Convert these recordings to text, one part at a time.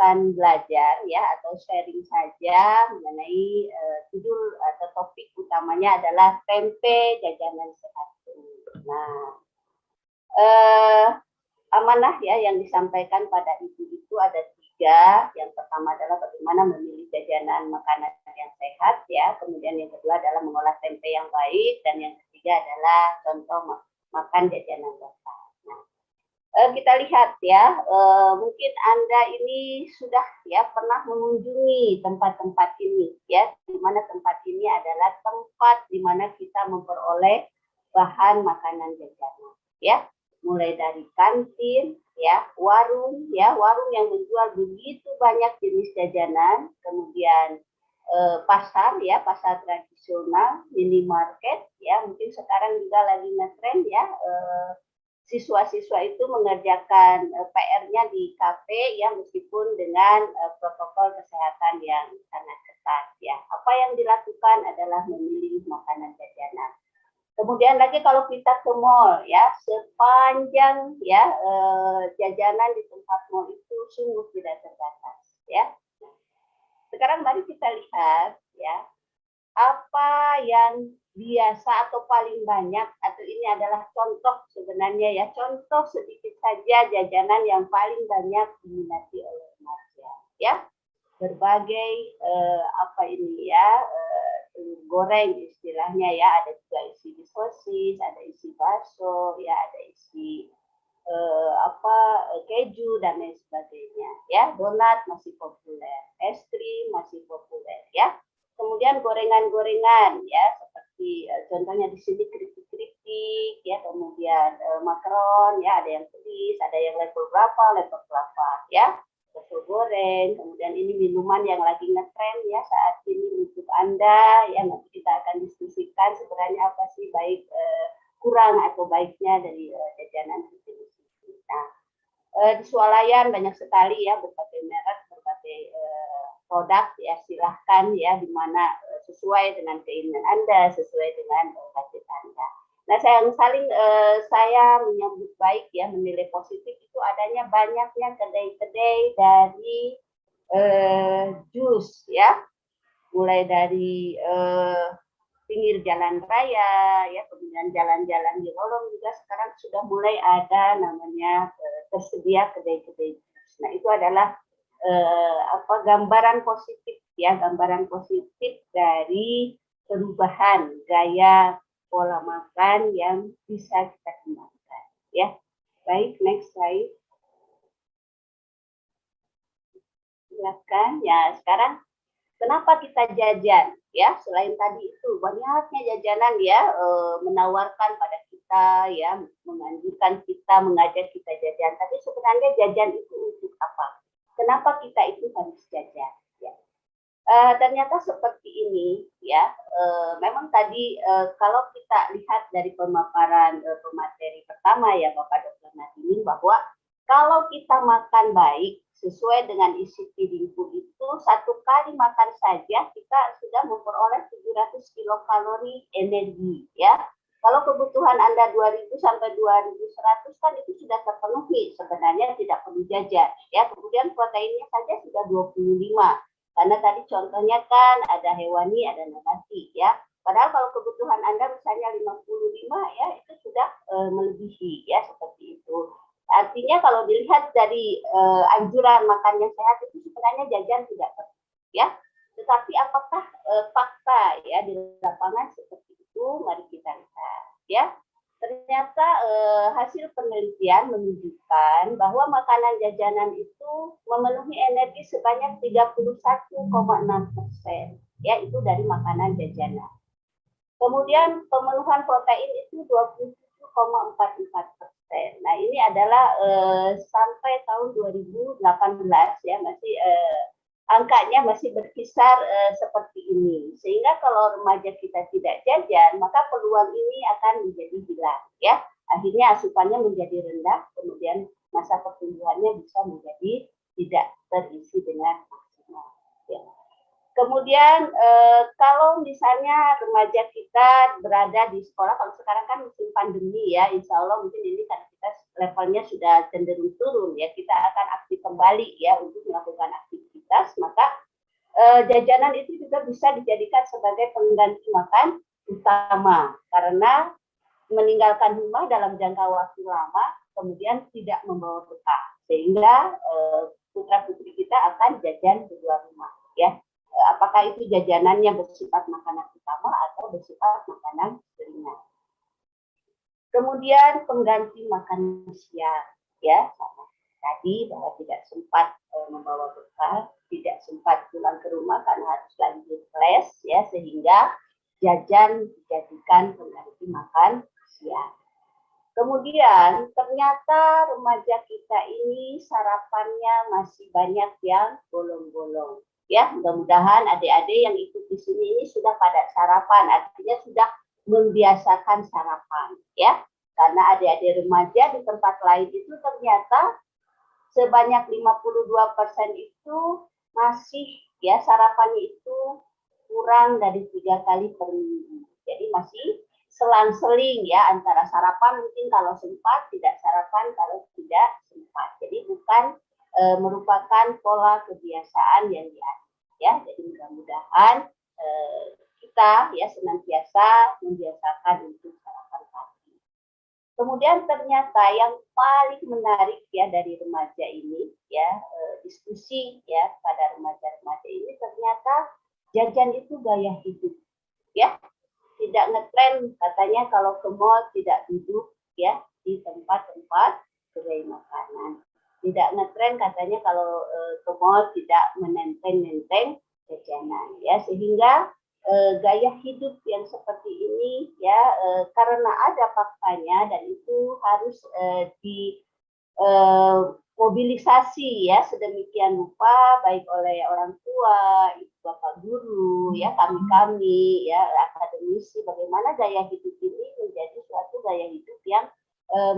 akan belajar ya atau sharing saja mengenai judul atau topik utamanya adalah tempe jajanan sehat. Nah, amanah ya yang disampaikan pada ibu itu ada 3. Yang pertama adalah bagaimana memilih jajanan makanan yang sehat ya. Kemudian yang kedua adalah mengolah tempe yang baik, dan yang ketiga adalah contoh makan jajanan lokal. Nah, kita lihat ya, mungkin Anda ini sudah ya pernah mengunjungi tempat-tempat ini ya, di mana tempat ini adalah tempat di mana kita memperoleh bahan makanan jajanan ya, mulai dari kantin ya, warung yang menjual begitu banyak jenis jajanan, kemudian pasar ya, pasar tradisional, minimarket ya, mungkin sekarang juga lagi ngetren ya, siswa-siswa itu mengerjakan PR-nya di kafe ya, meskipun dengan protokol kesehatan yang sangat ketat ya. Apa yang dilakukan adalah memilih makanan jajanan. Kemudian lagi kalau kita ke mall ya, sepanjang ya jajanan di tempat mall itu sungguh tidak terbatas ya. Sekarang mari kita lihat ya, apa yang biasa atau paling banyak, atau ini adalah contoh sebenarnya ya, contoh sedikit saja jajanan yang paling banyak diminati oleh remaja ya. Berbagai apa ini ya, goreng istilahnya ya, ada juga isi sosis, ada isi bakso ya, ada isi keju dan lain sebagainya ya. Donat masih populer, es krim masih populer ya. Kemudian gorengan-gorengan ya, seperti contohnya di sini keripik-keripik ya, kemudian makaron ya, ada yang pedis, ada yang level berapa ya, bakso goreng. Kemudian ini minuman yang lagi ngetren ya saat ini untuk Anda ya, nanti kita akan diskusikan sebenarnya apa sih baik kurang atau baiknya dari jajanan jenis ini. Nah, di swalayan banyak sekali ya, berbagai merek, berbagai produk ya, silahkan ya, di mana sesuai dengan keinginan Anda, sesuai dengan budget Anda. Nah, saya menyambut baik ya, menilai positif itu adanya banyaknya kedai-kedai dari jus ya, mulai dari pinggir jalan raya ya, kemudian jalan-jalan di lorong juga sekarang sudah mulai ada namanya tersedia kedai-kedai jus. Nah, itu adalah gambaran positif ya, gambaran positif dari perubahan gaya pola makan yang bisa kita kembangkan ya. Baik, next slide. Silakan ya. Sekarang kenapa kita jajan ya, selain tadi itu banyaknya jajanan ya, menawarkan pada kita ya, menganjurkan kita, mengajak kita jajan, tapi sebenarnya jajan itu untuk apa? Kenapa kita itu harus jajan ya? Ternyata seperti ini ya, memang tadi kalau kita lihat dari pemaparan pemateri pertama ya Bapak Dr. Nadine, bahwa kalau kita makan baik sesuai dengan isi feeding food itu, satu kali makan saja kita sudah memperoleh 700 kilokalori energi ya. Kalau kebutuhan Anda 2000 sampai 2100 kan itu sudah terpenuhi, sebenarnya tidak perlu jajan ya. Kemudian proteinnya saja sudah 25. Karena tadi contohnya kan ada hewani, ada nabati ya. Padahal kalau kebutuhan Anda misalnya 55 ya, itu sudah melebihi ya, seperti itu. Artinya kalau dilihat dari anjuran makan yang sehat itu sebenarnya jajan tidak perlu ya. Tetapi apakah fakta ya di lapangan seperti itu? Mari kita lihat ya. Ternyata hasil penelitian menunjukkan bahwa makanan jajanan itu memenuhi energi sebanyak 31,6%. Ya, itu dari makanan jajanan. Kemudian pemenuhan protein itu 27,44%. Nah, ini adalah sampai tahun 2018 ya, masih angkanya masih berkisar seperti ini. Sehingga kalau remaja kita tidak jajan, maka peluang ini akan menjadi hilang ya. Akhirnya asupannya menjadi rendah, kemudian masa pertumbuhannya bisa menjadi tidak terisi dengan maksimal ya. Kemudian kalau misalnya remaja kita berada di sekolah, kalau sekarang kan musim pandemi ya, insya Allah mungkin ini kan kita levelnya sudah cenderung turun ya, kita akan aktif kembali ya untuk melakukan aktivitas, maka jajanan itu juga bisa dijadikan sebagai pengganti makan utama, karena meninggalkan rumah dalam jangka waktu lama, kemudian tidak membawa bekal, sehingga putra putri kita akan jajan di luar rumah ya. Apakah itu jajanannya bersifat makanan utama atau bersifat makanan ringan. Kemudian pengganti makanan siang ya, sama tadi bahwa tidak sempat membawa bekal, tidak sempat pulang ke rumah karena harus lanjut les ya, sehingga jajan dijadikan pengganti makan siang. Kemudian ternyata remaja kita ini sarapannya masih banyak yang bolong-bolong. Ya, mudah-mudahan adik-adik yang ikut di sini ini sudah pada sarapan, artinya sudah membiasakan sarapan, ya. Karena adik-adik remaja di tempat lain itu ternyata sebanyak 52% itu masih ya sarapannya itu kurang dari 3 kali per minggu. Jadi masih selang-seling ya antara sarapan mungkin kalau sempat, tidak sarapan kalau tidak sempat. Jadi bukan merupakan pola kebiasaan yang diatur ya. Jadi mudah-mudahan kita ya senantiasa membiasakan untuk sarapan pagi. Kemudian ternyata yang paling menarik ya dari remaja ini ya, diskusi ya pada remaja-remaja ini, ternyata jajan itu gaya hidup ya. Tidak ngetren katanya kalau ke mall tidak duduk ya di tempat-tempat kedai makanan. Tidak ngetren katanya kalau ke mall tidak menenteng-nenteng jajanan ya, sehingga gaya hidup yang seperti ini ya karena ada faktanya dan itu harus mobilisasi ya sedemikian rupa baik oleh orang tua, ibu bapak guru ya, kami ya akademisi, bagaimana gaya hidup ini menjadi suatu gaya hidup yang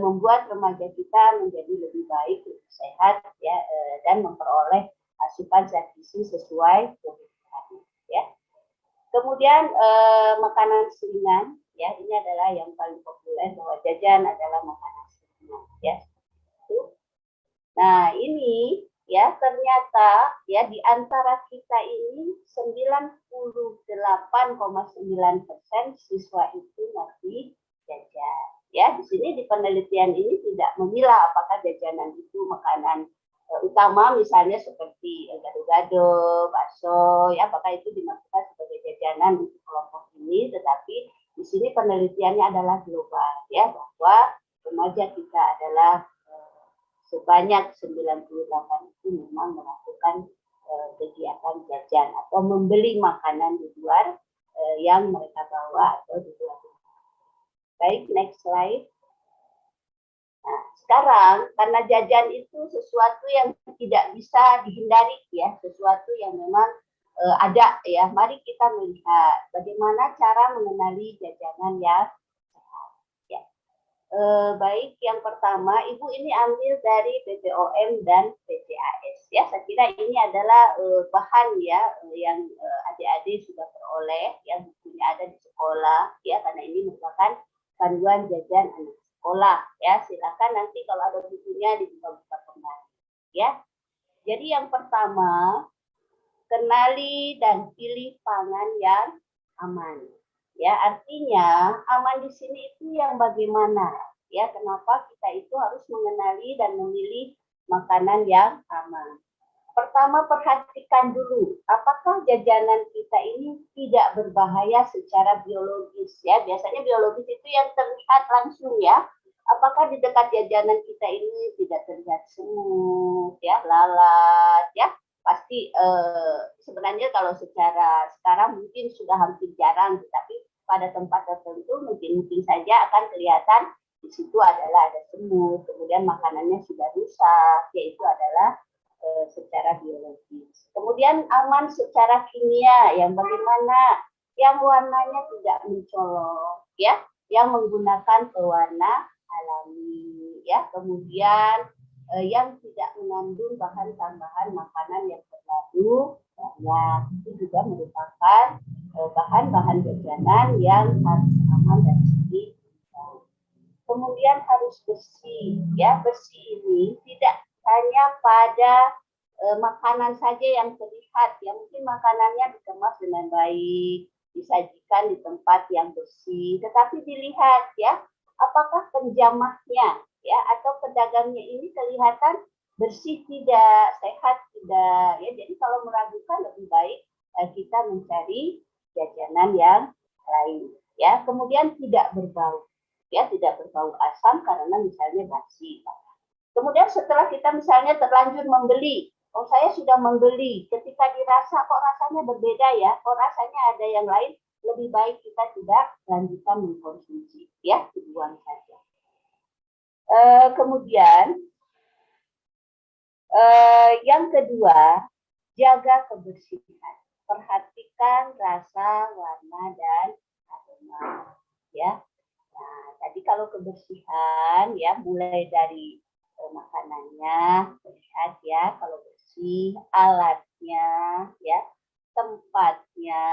membuat remaja kita menjadi lebih baik, lebih sehat ya, dan memperoleh asupan zat gizi sesuai kebutuhan ya. Kemudian makanan ringan ya, ini adalah yang paling populer bahwa jajan adalah makanan ringan ya. Nah, ini ya ternyata ya di antara kita ini 98,9% siswa itu masih jajan. Ya, di sini di penelitian ini tidak memilah apakah jajanan itu makanan utama misalnya seperti gado-gado, bakso, ya apakah itu dimasukkan sebagai jajanan untuk kelompok ini, tetapi di sini penelitiannya adalah global ya, bahwa remaja kita adalah sebanyak 98 itu memang melakukan kegiatan jajan atau membeli makanan di luar yang mereka bawa atau di luar. Baik, next slide. Nah, sekarang karena jajan itu sesuatu yang tidak bisa dihindari ya, sesuatu yang memang ada ya. Mari kita melihat bagaimana cara mengenali jajanan yang sehat. Ya. Baik, yang pertama, Ibu ini ambil dari BPOM dan PCAS ya. Saya kira ini adalah bahan ya yang adik-adik sudah peroleh, yang bukunya ada di sekolah ya, karena ini merupakan panduan jajan anak sekolah ya. Silakan nanti kalau ada bukunya dibuka-buka kembali ya. Jadi yang pertama, kenali dan pilih pangan yang aman ya. Artinya aman di sini itu yang bagaimana ya, kenapa kita itu harus mengenali dan memilih makanan yang aman. Pertama, perhatikan dulu apakah jajanan kita ini tidak berbahaya secara biologis ya. Biasanya biologis itu yang terlihat langsung ya. Apakah di dekat jajanan kita ini tidak terlihat semut ya, lalat ya. Pasti sebenarnya kalau secara sekarang mungkin sudah hampir jarang, tetapi pada tempat tertentu mungkin saja akan kelihatan di situ adalah ada semut, kemudian makanannya sudah rusak, yaitu adalah secara biologis. Kemudian aman secara kimia, yang bagaimana? Yang warnanya tidak mencolok, ya, yang menggunakan pewarna alami, ya. Kemudian yang tidak mengandung bahan tambahan makanan yang terlalu banyak. Itu juga merupakan bahan-bahan jajanan yang harus aman dari segi. Kemudian harus bersih, ya. Bersih ini tidak hanya pada makanan saja yang terlihat, ya. Mungkin makanannya dikemas dengan baik, disajikan di tempat yang bersih, tetapi dilihat, ya, apakah penjamahnya, ya, atau pedagangnya ini kelihatan bersih tidak, sehat tidak, ya. Jadi kalau meragukan lebih baik kita mencari jajanan yang lain, ya. Kemudian tidak berbau, ya, tidak berbau asam karena misalnya basi. Kemudian setelah kita misalnya terlanjur membeli, oh saya sudah membeli, ketika dirasa kok rasanya berbeda ya, kok rasanya ada yang lain, lebih baik kita tidak lanjutkan mengkonsumsi, ya, dibuang saja. Kemudian yang kedua, jaga kebersihan, perhatikan rasa, warna dan aroma, ya. Nah, tadi kalau kebersihan, ya, mulai dari makanannya, lihat, ya, kalau bersih, alatnya, ya, tempatnya,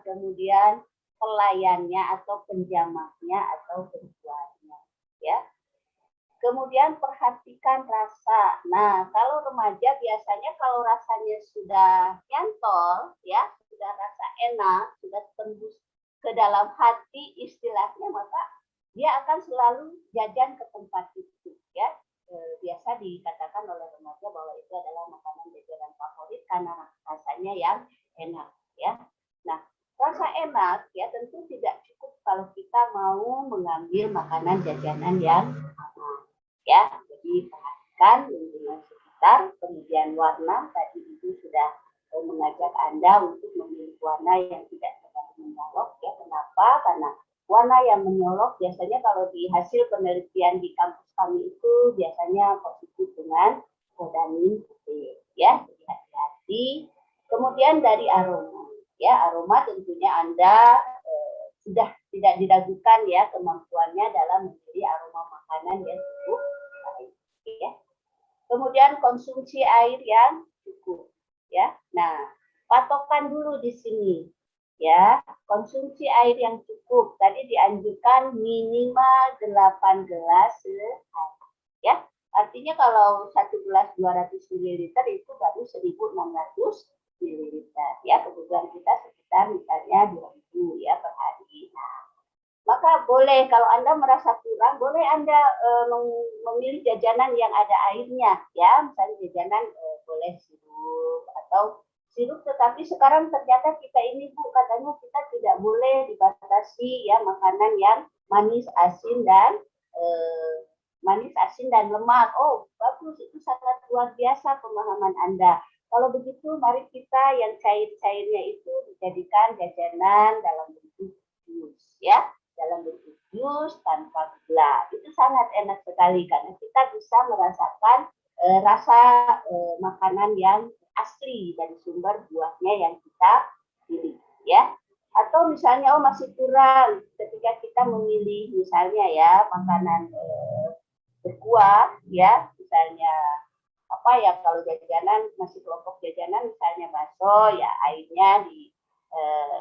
kemudian pelayannya atau penjamahnya atau penjualnya, ya. Kemudian perhatikan rasa. Nah, kalau remaja biasanya kalau rasanya sudah nyantol, ya, sudah rasa enak, sudah tembus ke dalam hati istilahnya, maka dia akan selalu jajan ke tempat itu, ya. Biasa dikatakan oleh remaja bahwa itu adalah makanan jajanan favorit karena rasanya yang enak, ya. Nah, rasa enak, ya, tentu tidak cukup kalau kita mau mengambil makanan jajanan yang aman, ya. Jadi perhatikan lingkungan sekitar, kemudian warna tadi itu sudah mengajak Anda untuk memilih warna yang tidak terlalu menyolok, ya. Kenapa? Karena warna yang menyolok biasanya kalau di hasil penelitian di kampus kami itu biasanya positif dengan kodamin putih, ya. Jadi hati-hati. Kemudian dari aroma, ya, aroma tentunya Anda sudah tidak diragukan, ya, kemampuannya dalam memilih aroma makanan yang cukup baik, ya. Kemudian konsumsi air yang cukup, ya. Nah, patokan dulu di sini, ya. Konsumsi air yang cukup tadi dianjurkan minimal 8 gelas sehari, ya. Artinya kalau 1 gelas 200 ml itu baru 1.600 ml, ya. Kebutuhan kita sekitar misalnya 2.000, ya, per hari. Nah, maka boleh kalau Anda merasa kurang, boleh Anda memilih jajanan yang ada airnya, ya. Misalnya jajanan boleh sirup atau sirup, tetapi sekarang ternyata kita ini, Bu, katanya kita tidak boleh dibatasi, ya, makanan yang manis, asin dan lemak. Oh, bagus, itu sangat luar biasa pemahaman Anda. Kalau begitu, mari kita yang cair-cairnya itu dijadikan jajanan dalam bentuk jus, ya, dalam bentuk jus tanpa gula. Itu sangat enak sekali karena kita bisa merasakan rasa makanan yang asli dari sumber buahnya yang kita pilih, ya. Atau misalnya masih kurang ketika kita memilih misalnya, ya, makanan berkuah, ya, misalnya apa, ya, kalau jajanan masih kelompok jajanan misalnya bakso, ya, airnya di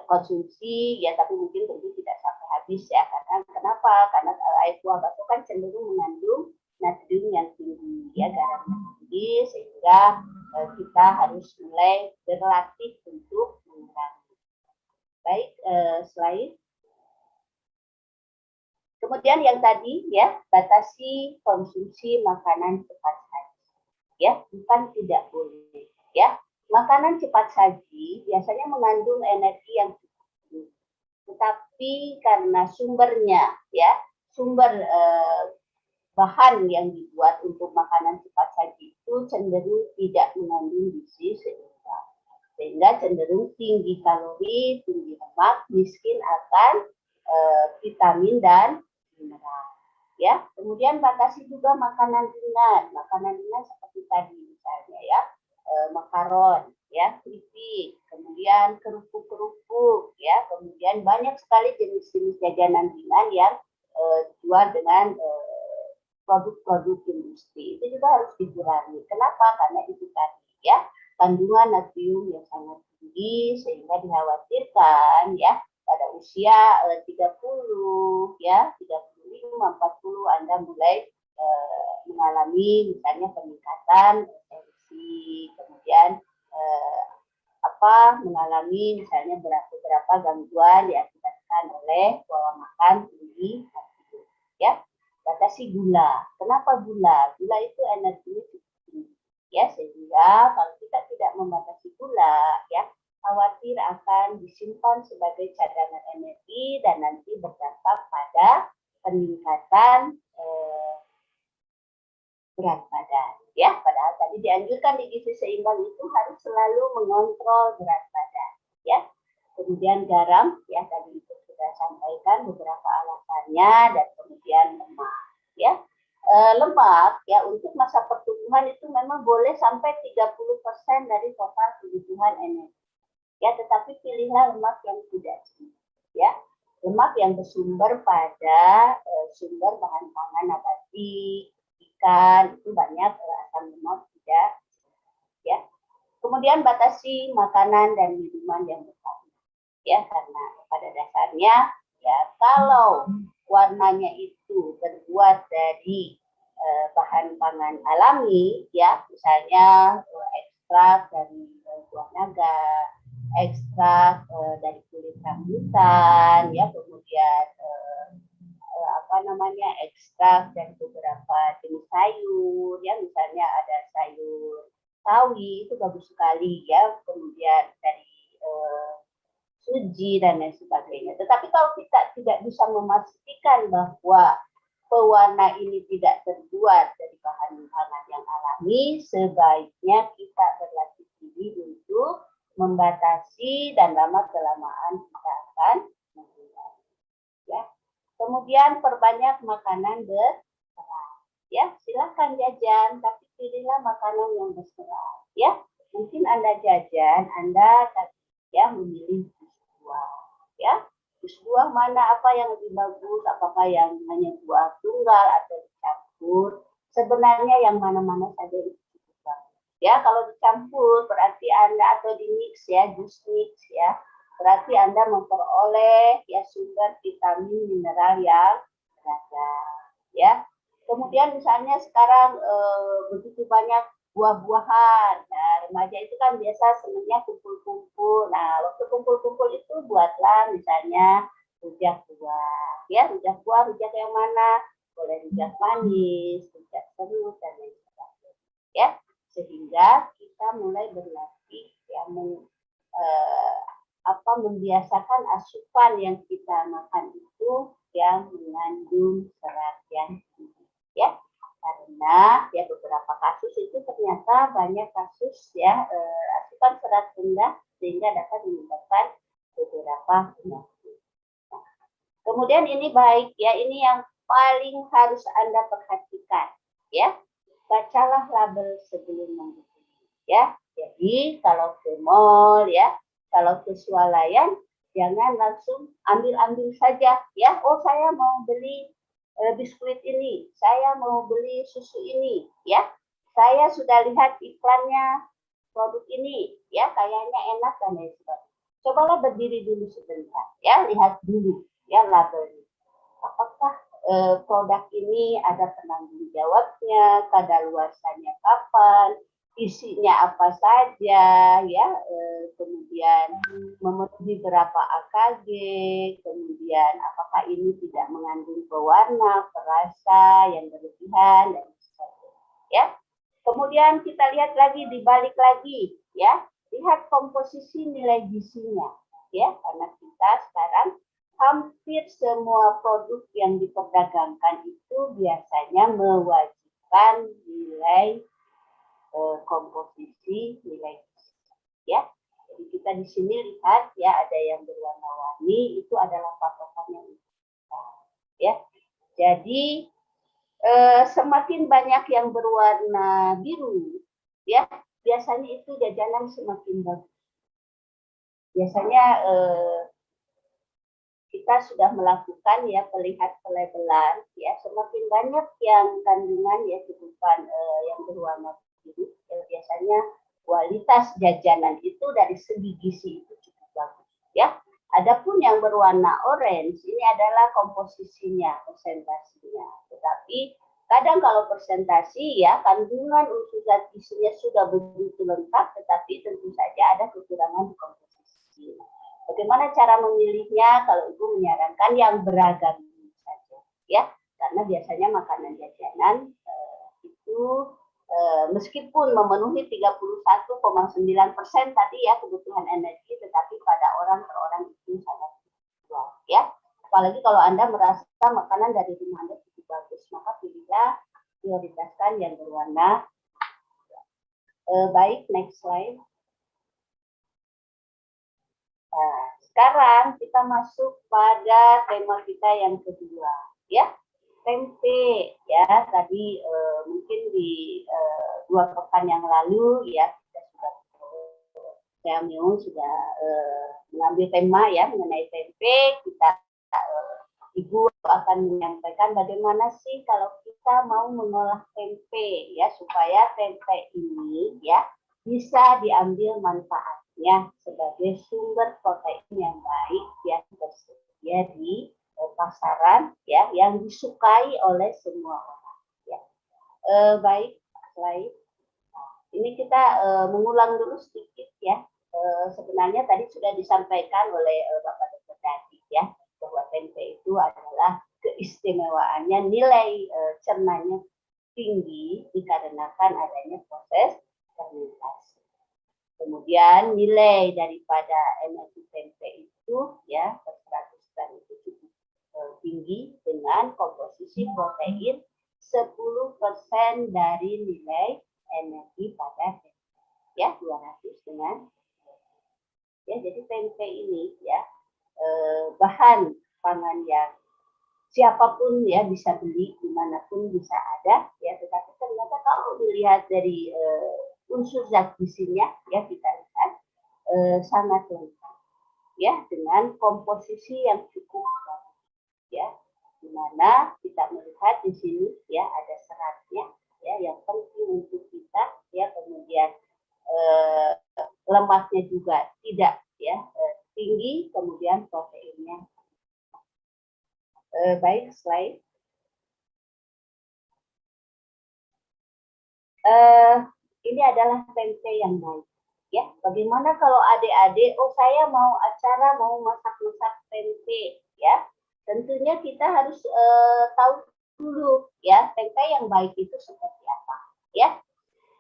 konsumsi, ya, tapi mungkin tentu tidak sampai habis, ya. Karena kenapa? Karena air kuah bakso kan cenderung mengandung natrium yang tinggi, ya, garam yang tinggi, sehingga kita harus mulai berlatih untuk mengurangi. Baik, slide. Kemudian yang tadi, ya, batasi konsumsi makanan cepat saji, ya, bukan tidak boleh, ya. Makanan cepat saji biasanya mengandung energi yang cukup, tetapi karena sumbernya, ya, sumber bahan yang dibuat untuk makanan cepat saji itu cenderung tidak mengandung gizi sehingga cenderung tinggi kalori, tinggi lemak, miskin akan vitamin dan mineral, ya. Kemudian batasi juga makanan ringan seperti tadi misalnya, ya, makaron, ya, keripik, kemudian kerupuk-kerupuk, ya, kemudian banyak sekali jenis-jenis jajanan ringan yang dijual dengan produk-produk industri. Itu juga harus dikurangi. Kenapa? Karena itu tadi, ya, kandungan natrium yang sangat tinggi sehingga dikhawatirkan ya pada usia 30 ya 35 40 Anda mulai mengalami misalnya peningkatan tensi, kemudian mengalami misalnya beberapa gangguan diakibatkan oleh pola makan tinggi ya. Batasi gula. Kenapa gula? Gula itu energinya cukup tinggi ya, sehingga kalau kita tidak membatasi gula ya khawatir akan disimpan sebagai cadangan energi dan nanti berdampak pada peningkatan berat badan ya. Padahal tadi dianjurkan di gizi seimbang itu harus selalu mengontrol berat badan ya. Kemudian garam ya, tadi itu sudah sampaikan beberapa alasannya, dan kemudian lemak ya. Lemak ya untuk masa pertumbuhan itu memang boleh sampai 30% dari total kebutuhan energi ya, tetapi pilihlah lemak yang tidak tinggi ya. Lemak yang bersumber pada sumber bahan pangan nabati, ikan, itu banyak asam lemak tidak ya. Kemudian batasi makanan dan minuman yang berkandung ya, karena pada dasarnya ya kalau warnanya itu terbuat dari bahan pangan alami ya, misalnya ekstrak dari buah naga, ekstrak dari kulit rambutan ya, kemudian ekstrak dari beberapa jenis sayur ya, misalnya ada sayur sawi itu bagus sekali ya, kemudian dari suji dan lain sebagainya. Tetapi kalau kita tidak bisa memastikan bahwa pewarna ini tidak terbuat dari bahan pangan yang alami, sebaiknya kita berlatih diri untuk membatasi, dan lama-kelamaan kita akan menggunakan. Ya. Kemudian perbanyak makanan berserat. Ya, silakan jajan, tapi pilihlah makanan yang berserat. Ya, mungkin Anda jajan, Anda ya memilih buah. Ya, jus buah mana apa yang lebih bagus, apakah yang hanya buah tunggal atau dicampur. Sebenarnya yang mana-mana saja itu cukup bagus. Ya, kalau dicampur berarti Anda atau di mix ya, jus mix ya. Berarti Anda memperoleh ya sumber vitamin mineral yang beragam ya. Kemudian misalnya sekarang begitu banyak buah-buahan. Nah, remaja itu kan biasa senangnya kumpul-kumpul. Nah, waktu kumpul-kumpul itu buatlah misalnya rujak buah. Ya, rujak buah, rujak yang mana? Boleh rujak manis, rujak serut, dan lain sebagainya. Ya, sehingga kita mulai berlatih ya membiasakan asupan yang kita makan itu yang mengandung serat yang tinggi. Ya, karena ya beberapa kasus itu ternyata banyak kasus ya asupan serat rendah sehingga dapat menyebabkan beberapa penyakit. Nah, kemudian ini baik ya, ini yang paling harus Anda perhatikan ya. Bacalah label sebelum membeli ya. Jadi kalau ke mall ya, kalau ke swalayan jangan langsung ambil saja ya. Oh, saya mau beli biskuit ini, saya mau beli susu ini, ya. Saya sudah lihat iklannya produk ini, ya, kayaknya enak dan lain sebagainya. Cobalah berdiri dulu sebentar, ya, lihat dulu, ya, labelnya. Apakah produk ini ada penanggung jawabnya, kadaluarsanya kapan, isinya apa saja, ya, kemudian memenuhi berapa AKG, kemudian apakah ini tidak mengandung pewarna, perasa yang berlebihan, dan sebagainya. Ya, kemudian kita lihat lagi, dibalik lagi, ya, lihat komposisi nilai gizinya, ya, karena kita sekarang hampir semua produk yang diperdagangkan itu biasanya mewajibkan nilai komposisi nilai gizi, ya. Jadi kita di sini lihat ya, ada yang berwarna-warni, itu adalah patokan yang ya. Jadi semakin banyak yang berwarna biru, ya, biasanya itu jajanan semakin bagus. Biasanya kita sudah melakukan ya pelihat-pelabelan ya, semakin banyak yang kandungan ya cukupan yang berwarna biru ya, biasanya kualitas jajanan itu dari segi gizi itu cukup bagus ya. Adapun yang berwarna orange ini adalah komposisinya, presentasinya. Tetapi kadang kalau presentasi ya kandungan unsur zat gizinya sudah begitu lengkap, tetapi tentu saja ada kekurangan di komposisi. Bagaimana cara memilihnya? Kalau Ibu menyarankan yang beragam saja, ya, karena biasanya makanan jajanan itu meskipun memenuhi 31,9% tadi ya kebutuhan energi, tetapi pada orang per orang itu sangat kuat, ya. Apalagi kalau Anda merasa makanan dari rumah Anda cukup bagus, maka pilihlah prioritaskan yang berwarna. Baik, next slide. Nah, sekarang kita masuk pada tema kita yang kedua, ya, tempe. Ya, tadi mungkin di 2 pekan yang lalu ya kita sudah sudah mengambil tema ya mengenai tempe. Kita Ibu akan menyampaikan bagaimana sih kalau kita mau mengolah tempe ya supaya tempe ini ya bisa diambil manfaatnya sebagai sumber protein yang baik yang tersedia di pasaran ya yang disukai oleh semua orang ya. Baik, slide. Ini kita mengulang dulu sedikit ya. Sebenarnya tadi sudah disampaikan oleh Bapak Dr. Dadi ya bahwa tempe itu adalah keistimewaannya nilai cernanya tinggi dikarenakan adanya proses fermentasi. Kemudian nilai daripada energi tempe itu ya per 100 gram itu cukup tinggi dengan komposisi protein 10% dari nilai energi pada tempe ya 200 dengan ya. Jadi tempe ini ya bahan pangan yang siapapun ya bisa beli dimanapun bisa ada ya, tetapi ternyata kalau dilihat dari unsur zat gizinya ya kita lihat sangat lengkap ya dengan komposisi yang cukup bagus ya, dimana kita melihat di sini ya ada seratnya ya yang penting untuk kita ya, kemudian lemaknya juga tidak ya tinggi, kemudian proteinnya. Baik, slide. Ini adalah tempe yang baik. Ya, bagaimana kalau adik-adik, oh saya mau acara mau masak-masak tempe, ya. Tentunya kita harus tahu dulu, ya, tempe yang baik itu seperti apa, ya.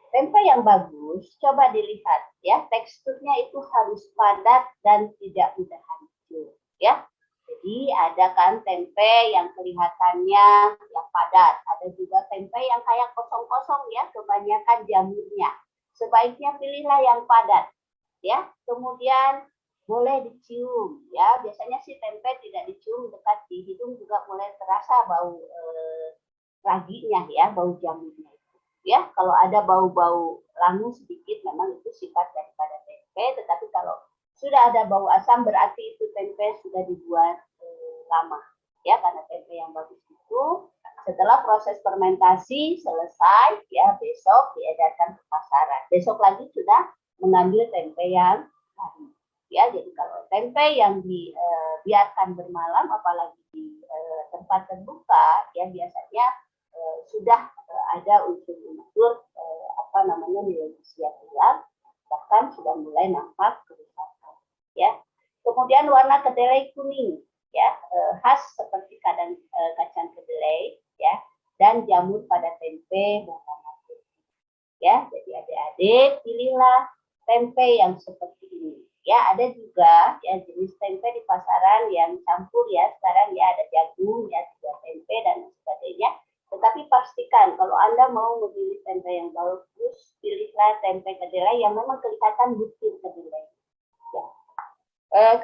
Tempe yang bagus, coba dilihat, ya, teksturnya itu harus padat dan tidak mudah hancur, ya. Jadi ada kan tempe yang kelihatannya yang padat, ada juga tempe yang kayak kosong-kosong ya, kebanyakan jamurnya. Sebaiknya pilihlah yang padat, ya. Kemudian boleh dicium, ya. Biasanya sih tempe tidak dicium dekat di hidung juga mulai terasa bau raginya ya, bau jamurnya. Ya, kalau ada bau-bau langu sedikit memang itu sifat daripada tempe, tetapi kalau sudah ada bau asam berarti itu tempe sudah dibuat lama ya, karena tempe yang bagus itu setelah proses fermentasi selesai ya besok diedarkan ke pasaran, besok lagi sudah mengambil tempe yang baru ya. Jadi kalau tempe yang dibiarkan bermalam apalagi di tempat terbuka ya biasanya sudah ada unsur-unsur nilai gizi yang hilang, bahkan sudah mulai nampak kerusakan ya. Kemudian warna kedelai kuning ya, khas seperti kacang kedelai ya, dan jamur pada tempe berwarna putih ya. Jadi adik-adik pilihlah tempe yang seperti ini ya. Ada juga ya jenis tempe di pasaran yang campur ya, sekarang ya ada jagung ya, juga tempe dan sebagainya. Tetapi pastikan kalau Anda mau memilih tempe yang bagus, pilihlah tempe kedelai yang memang kelihatan butir kedelai. Ya.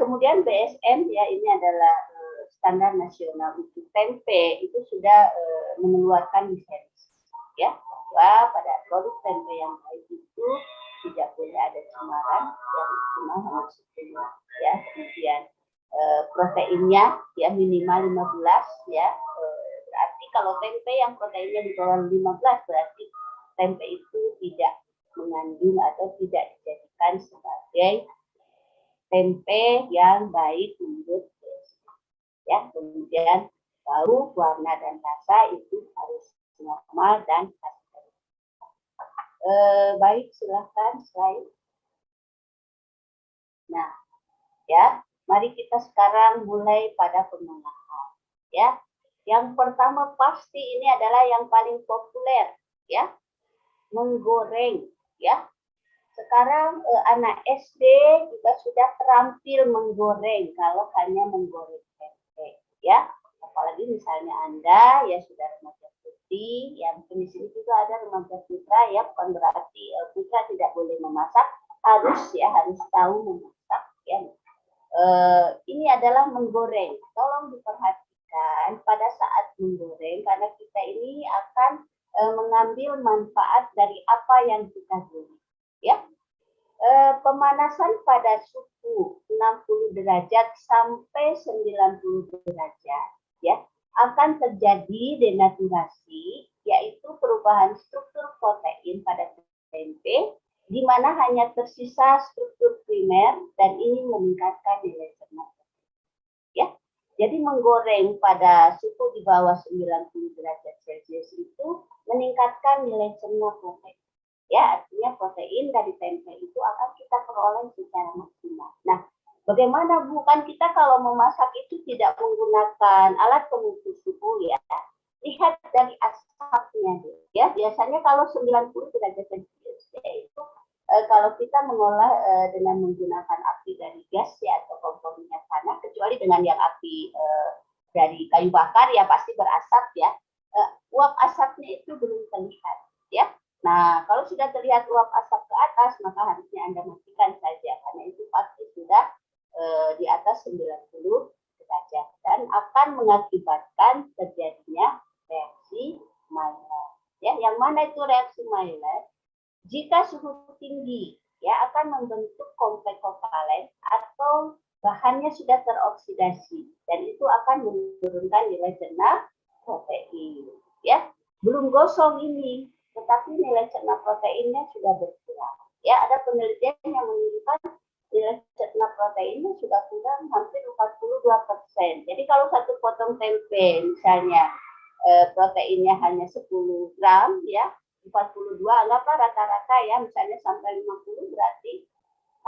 Kemudian BSM ya, ini adalah standar nasional untuk tempe, itu sudah mengeluarkan lisensi ya, bahwa pada produk tempe yang baik itu tidak boleh ada cemaran yang maksimal hanya 10 ya. Kemudian proteinnya ya minimal 15 ya. Berarti kalau tempe yang proteinnya di bawah 15 berarti tempe itu tidak mengandung atau tidak dijadikan sebagai tempe yang baik menurut ya. Kemudian bau, warna dan rasa itu harus normal dan baik, silahkan slide. Nah, ya, mari kita sekarang mulai pada pengolahan. Ya, yang pertama pasti ini adalah yang paling populer, ya, menggoreng, ya. Sekarang anak SD juga sudah terampil menggoreng kalau hanya menggoreng tempe, ya. Apalagi misalnya Anda ya sudah remaja putri, ya mungkin di sini juga ada remaja putra, ya, bukan berarti putra tidak boleh memasak, harus tahu memasak, ya. Ini adalah menggoreng. Tolong diperhatikan pada saat menggoreng karena kita ini akan mengambil manfaat dari apa yang kita goreng, ya. Pemanasan pada suhu 60 derajat sampai 90 derajat, ya, akan terjadi denaturasi, yaitu perubahan struktur protein pada tempe, di mana hanya tersisa struktur primer dan ini meningkatkan nilai cerna. Ya, jadi menggoreng pada suhu di bawah 90 derajat Celcius itu meningkatkan nilai cerna protein. Ya, artinya protein dari tempe itu akan kita peroleh secara maksimal. Nah, bagaimana Bu? Kan kita kalau memasak itu tidak menggunakan alat pengukur suhu, ya. Lihat dari asapnya, ya. Biasanya kalau 90 derajat Celcius, yaitu kalau kita mengolah dengan menggunakan api dari gas, ya, atau kompor minyak tanah, kecuali dengan yang api dari kayu bakar, ya pasti berasap, ya. Uap asapnya itu belum terlihat, ya. Nah, kalau sudah terlihat uap asap ke atas, maka harusnya Anda matikan saja, karena itu pasti sudah di atas 90 derajat dan akan mengakibatkan terjadinya reaksi Maillard. Ya, yang mana itu reaksi Maillard? Jika suhu tinggi, ya, akan membentuk kompleks kovalen atau bahannya sudah teroksidasi dan itu akan menurunkan nilai cerna protein. Ya, belum gosong ini, tetapi nilai cerna proteinnya sudah berkurang. Ya, ada penelitian yang menunjukkan nilai cerna proteinnya sudah kurang hampir 42%. Jadi kalau satu potong tempe misalnya proteinnya hanya 10 gram, ya, 42, anggaplah rata-rata, ya, misalnya sampai 50, berarti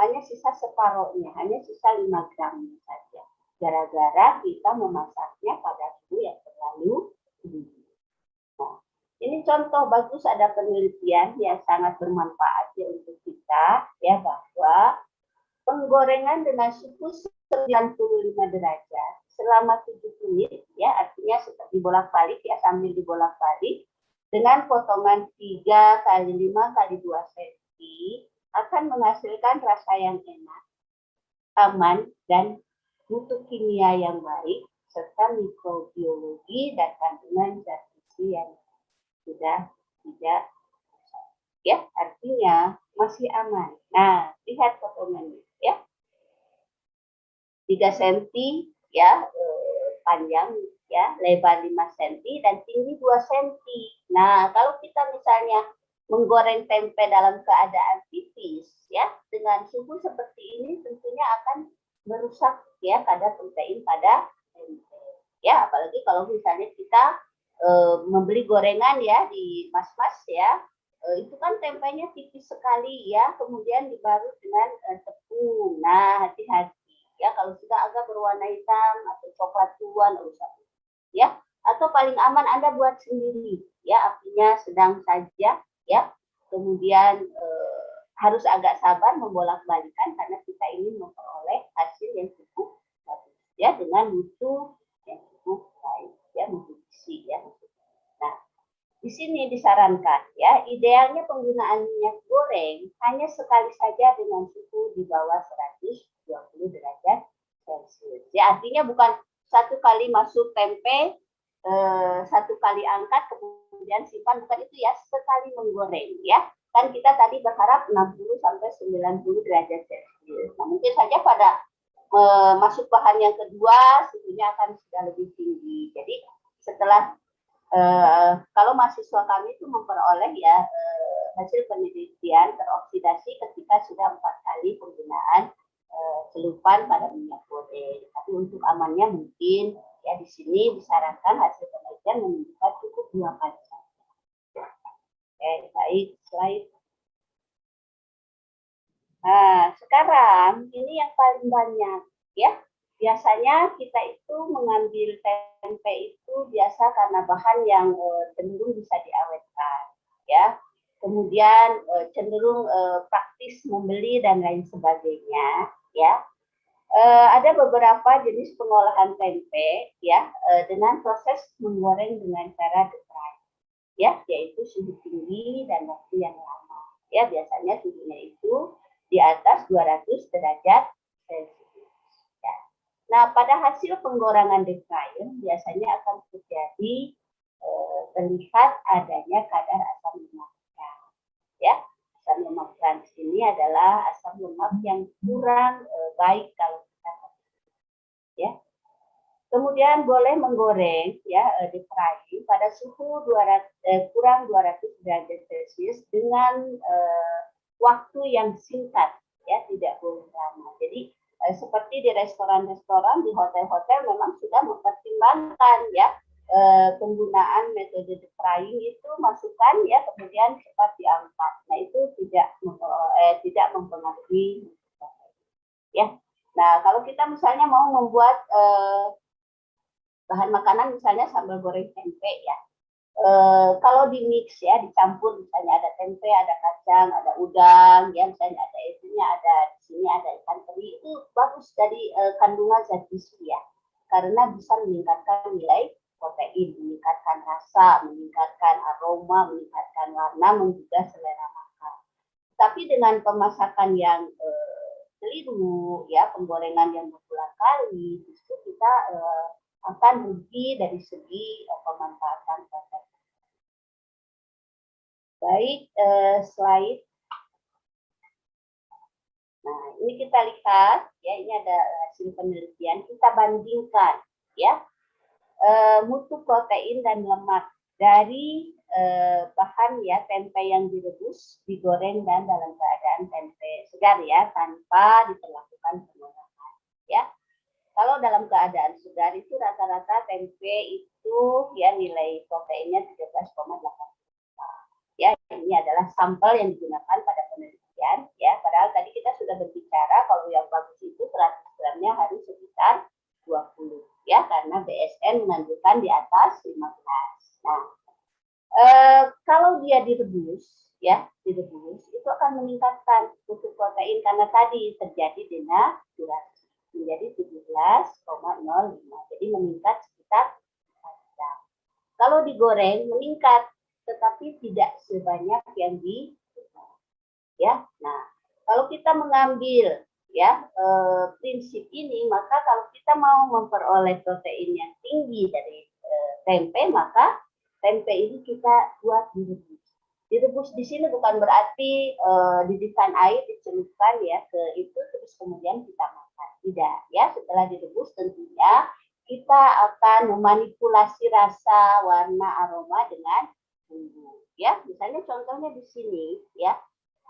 hanya sisa separohnya, hanya sisa 5 gram saja. Gara-gara kita memasaknya pada suhu yang terlalu tinggi. Nah, ini contoh bagus, ada penelitian yang sangat bermanfaat ya untuk kita, ya, bahwa penggorengan dengan suhu 95 derajat selama 7 menit, ya, artinya seperti bolak-balik, ya, sambil dibolak-balik dengan potongan 3 kali 5 kali 2 cm akan menghasilkan rasa yang enak, aman, dan mutu kimia yang baik, serta mikrobiologi dan kandungan zat gizi yang sudah tidak, ya, artinya masih aman. Nah, lihat potongannya, ya, 3 cm, ya, panjang, ya, lebar 5 cm dan tinggi 2 cm. Nah, kalau kita misalnya menggoreng tempe dalam keadaan tipis, ya, dengan suhu seperti ini tentunya akan merusak, ya, kadar protein pada tempe. Ya, apalagi kalau misalnya kita membeli gorengan, ya, di mas-mas, ya, itu kan tempenya tipis sekali, ya, kemudian dibalut dengan tepung. Nah, hati-hati, ya, kalau sudah agak berwarna hitam atau coklat tua, usah, ya, atau paling aman Anda buat sendiri, ya, apinya sedang saja, ya, kemudian harus agak sabar membolak-balikan karena kita ingin memperoleh hasil yang cukup bagus, ya, dengan mutu yang cukup baik, ya, mutu gizi, ya. Nah, di sini disarankan, ya, idealnya penggunaan minyak goreng hanya sekali saja dengan suhu di bawah 120 derajat Celcius. Ya, artinya bukan satu kali masuk tempe, satu kali angkat kemudian simpan, bukan itu, ya, sekali menggoreng, ya. Kan kita tadi berharap 60 sampai 90 derajat Celcius. Nah, mungkin saja pada masuk bahan yang kedua suhunya akan sudah lebih tinggi. Jadi setelah Kalau mahasiswa kami itu memperoleh ya hasil penelitian teroksidasi ketika sudah 4 kali penggunaan celupan pada minyak goreng. Tapi untuk amannya mungkin ya di sini disarankan hasil penelitian menunjukkan cukup 2 kali saja. Oke, baik, slide. Nah, sekarang ini yang paling banyak ya. Biasanya kita itu mengambil tempe itu biasa karena bahan yang cenderung bisa diawetkan ya. Kemudian cenderung praktis membeli dan lain sebagainya ya. Ada beberapa jenis pengolahan tempe ya dengan proses menggoreng dengan cara deep fry ya, yaitu suhu tinggi dan waktu yang lama. Ya, biasanya suhunya itu di atas 200 derajat Celcius. Ya. Nah, pada hasil penggorengan deep fryer biasanya akan terjadi terlihat adanya kadar asam lemak. Ya, asam lemak trans ini adalah asam lemak yang kurang baik kalau kita ya. Kemudian boleh menggoreng ya deep frying pada suhu kurang 200 derajat Celcius dengan waktu yang singkat ya, tidak boleh lama. Jadi seperti di restoran-restoran, di hotel-hotel memang sudah mempertimbangkan ya penggunaan metode deep frying itu masukkan ya kemudian cepat diangkat. Nah itu tidak mempengaruhi ya. Nah kalau kita misalnya mau membuat bahan makanan misalnya sambal goreng tempe ya. Kalau di mix ya, dicampur misalnya ada tempe, ada kacang, ada udang, ya misalnya ada isinya, ada di sini ada ikan teri, itu bagus dari kandungan zat gizi ya, karena bisa meningkatkan nilai protein, meningkatkan rasa, meningkatkan aroma, meningkatkan warna, menggugah selera makan. Tapi dengan pemasakan yang keliru, ya penggorengan yang berulang kali, justru kita akan rugi dari segi pemanfaatan protein. Baik, slide. Nah, ini kita lihat, ya ini ada hasil penelitian. Kita bandingkan, ya mutu protein dan lemak dari bahan ya tempe yang direbus, digoreng dan dalam keadaan tempe segar ya, tanpa diperlakukan pengolahan. Ya, kalau dalam keadaan segar itu rata-rata tempe itu ya nilai proteinnya 13,8. Ya, ini adalah sampel yang digunakan pada penelitian ya. Padahal tadi kita sudah berbicara kalau yang bagus itu 100 gramnya harus sekitar 20 ya, karena BSN menunjukkan di atas 15. Nah, kalau dia direbus ya, direbus itu akan meningkatkan mutu protein karena tadi terjadi denaturasi menjadi 17,05. Jadi meningkat sekitar 4 gram. Kalau digoreng meningkat tetapi tidak sebanyak yang di ya. Nah, kalau kita mengambil ya prinsip ini, maka kalau kita mau memperoleh protein yang tinggi dari tempe, maka tempe ini kita buat direbus. Direbus di sini bukan berarti didikan air dicelupkan ya ke itu terus kemudian kita makan. Tidak ya, setelah direbus tentunya kita akan memanipulasi rasa, warna, aroma dengan bumbu. Ya, misalnya contohnya di sini ya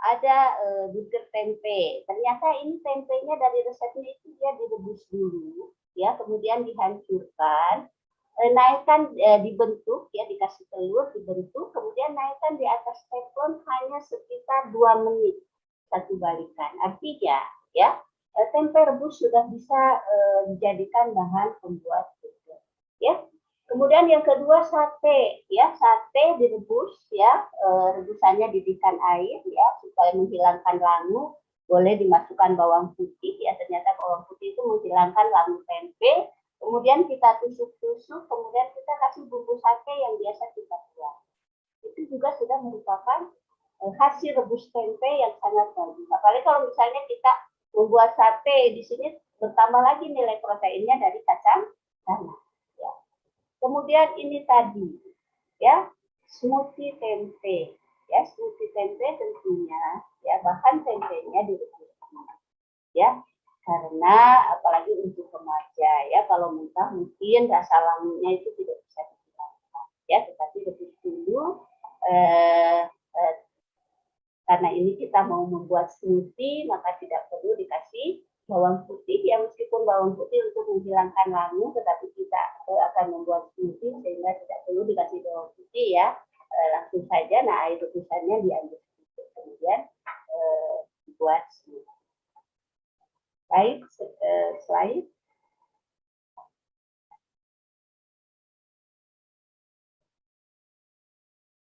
ada burger tempe. Ternyata ini tempenya dari resepnya itu dia direbus dulu, ya kemudian dihancurkan, naikkan dibentuk ya dikasih telur dibentuk, kemudian naikkan di atas teflon hanya sekitar 2 menit satu balikan. Artinya ya tempe rebus sudah bisa dijadikan bahan pembuat burger. Ya. Kemudian yang kedua sate, ya sate direbus, ya rebusannya didikan air, ya supaya menghilangkan langu, boleh dimasukkan bawang putih, ya ternyata bawang putih itu menghilangkan langu tempe, kemudian kita tusuk-tusuk, kemudian kita kasih bumbu sate yang biasa kita buat. Itu juga sudah merupakan hasil rebus tempe yang sangat bagus. Apalagi kalau misalnya kita membuat sate, di sini bertambah lagi nilai proteinnya dari kacang tanah. Kemudian ini tadi ya smoothie tempe ya, smoothie tempe tentunya ya bahan tempenya direbus ya, karena apalagi untuk remaja ya kalau mentah mungkin rasa langunya itu tidak bisa dihilangkan ya, tetapi lebih dulu karena ini kita mau membuat smoothie, maka tidak perlu dikasih bawang putih, ya meskipun bawang putih untuk menghilangkan langu, tetapi kita akan membuat smoothie sehingga tidak perlu dikasih bawang putih ya. Langsung saja, nah air rebusannya diambil sedikit, kemudian dibuat smoothie. Baik, slide.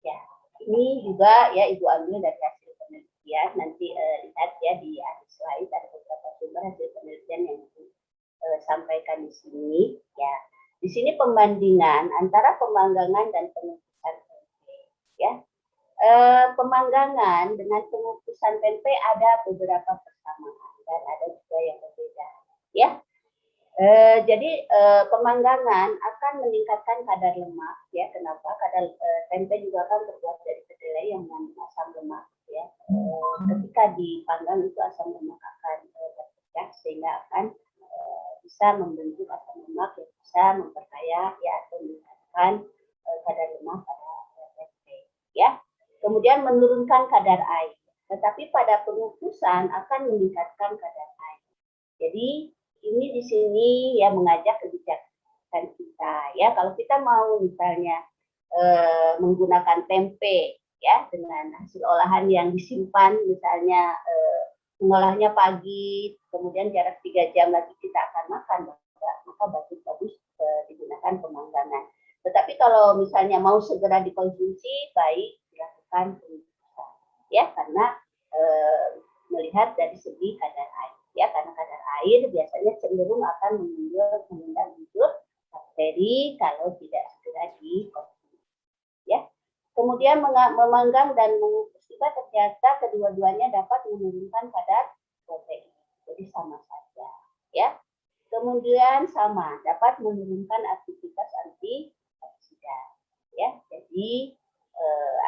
Ya, ini juga ya Ibu ambil dari hasil penelitian. Nanti lihat ya di akhir slide ada beberapa sumber hasil penelitian yang sampaikan di sini. Ya, di sini pembandingan antara pemanggangan dan pengukusan tempe. Ya, pemanggangan dengan pengukusan tempe ada beberapa persamaan dan ada juga yang berbeda. Ya. Jadi pemanggangan akan meningkatkan kadar lemak, ya. Kenapa? Kadar tempe juga kan terbuat dari kedelai yang mengandung asam lemak, ya. Ketika dipanggang itu asam lemak akan berpecah sehingga akan bisa membentuk asam lemak yang bisa memperkaya ya atau meningkatkan kadar lemak pada tempe, ya. Kemudian menurunkan kadar air, tetapi pada pengukusan akan meningkatkan kadar air. Jadi ini di sini ya mengajak kebijakan kita ya. Kalau kita mau misalnya menggunakan tempe ya dengan hasil olahan yang disimpan, misalnya mengolahnya pagi, kemudian jarak 3 jam lagi kita akan makan, maka bagus digunakan pemanggangan. Tetapi kalau misalnya mau segera dikonsumsi, baik dilakukan pengukusan ya, karena melihat dari segi kadar air. Ya, karena kadar air biasanya cenderung akan mengundang bakteri kalau tidak segera dikonsumsi. Ya. Kemudian memanggang dan mengukus juga ternyata kedua-duanya dapat menurunkan kadar protein. Jadi sama saja. Ya. Kemudian sama dapat menurunkan aktivitas antioksida. Ya. Jadi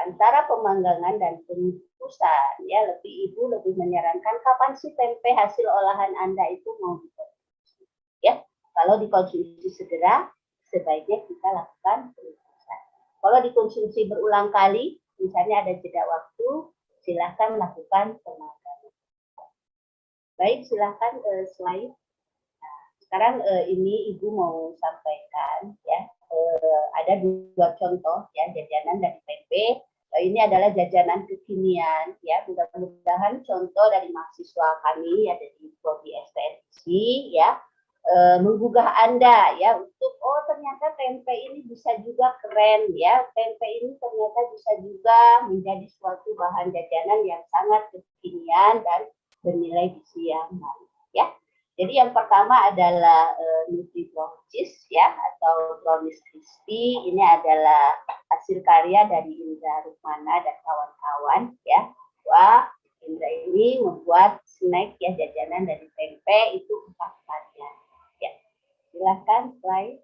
antara pemanggangan dan pengukusan ya Ibu lebih menyarankan kapan sih tempe hasil olahan Anda itu mau dikonsumsi ya. Kalau dikonsumsi segera sebaiknya kita lakukan pengukusan. Kalau dikonsumsi berulang kali misalnya ada jeda waktu, silahkan lakukan pemanggangan. Baik, silahkan slide. Nah, sekarang ini Ibu mau sampaikan ya. Ada 2 contoh ya jajanan dari tempe. Ini adalah jajanan kekinian ya. Mudah-mudahan contoh dari mahasiswa kami ya dari Prodi STNC ya menggugah Anda ya untuk ternyata tempe ini bisa juga keren ya. Tempe ini ternyata bisa juga menjadi suatu bahan jajanan yang sangat kekinian dan bernilai gizi yang baik ya. Jadi yang pertama adalah Nutri-Brownies ya atau brownies crispy. Ini adalah hasil karya dari Indra Rukmana dan kawan-kawan ya. Wah, Indra ini membuat snack ya jajanan dari tempe itu 4 varian. Ya, silahkan slide.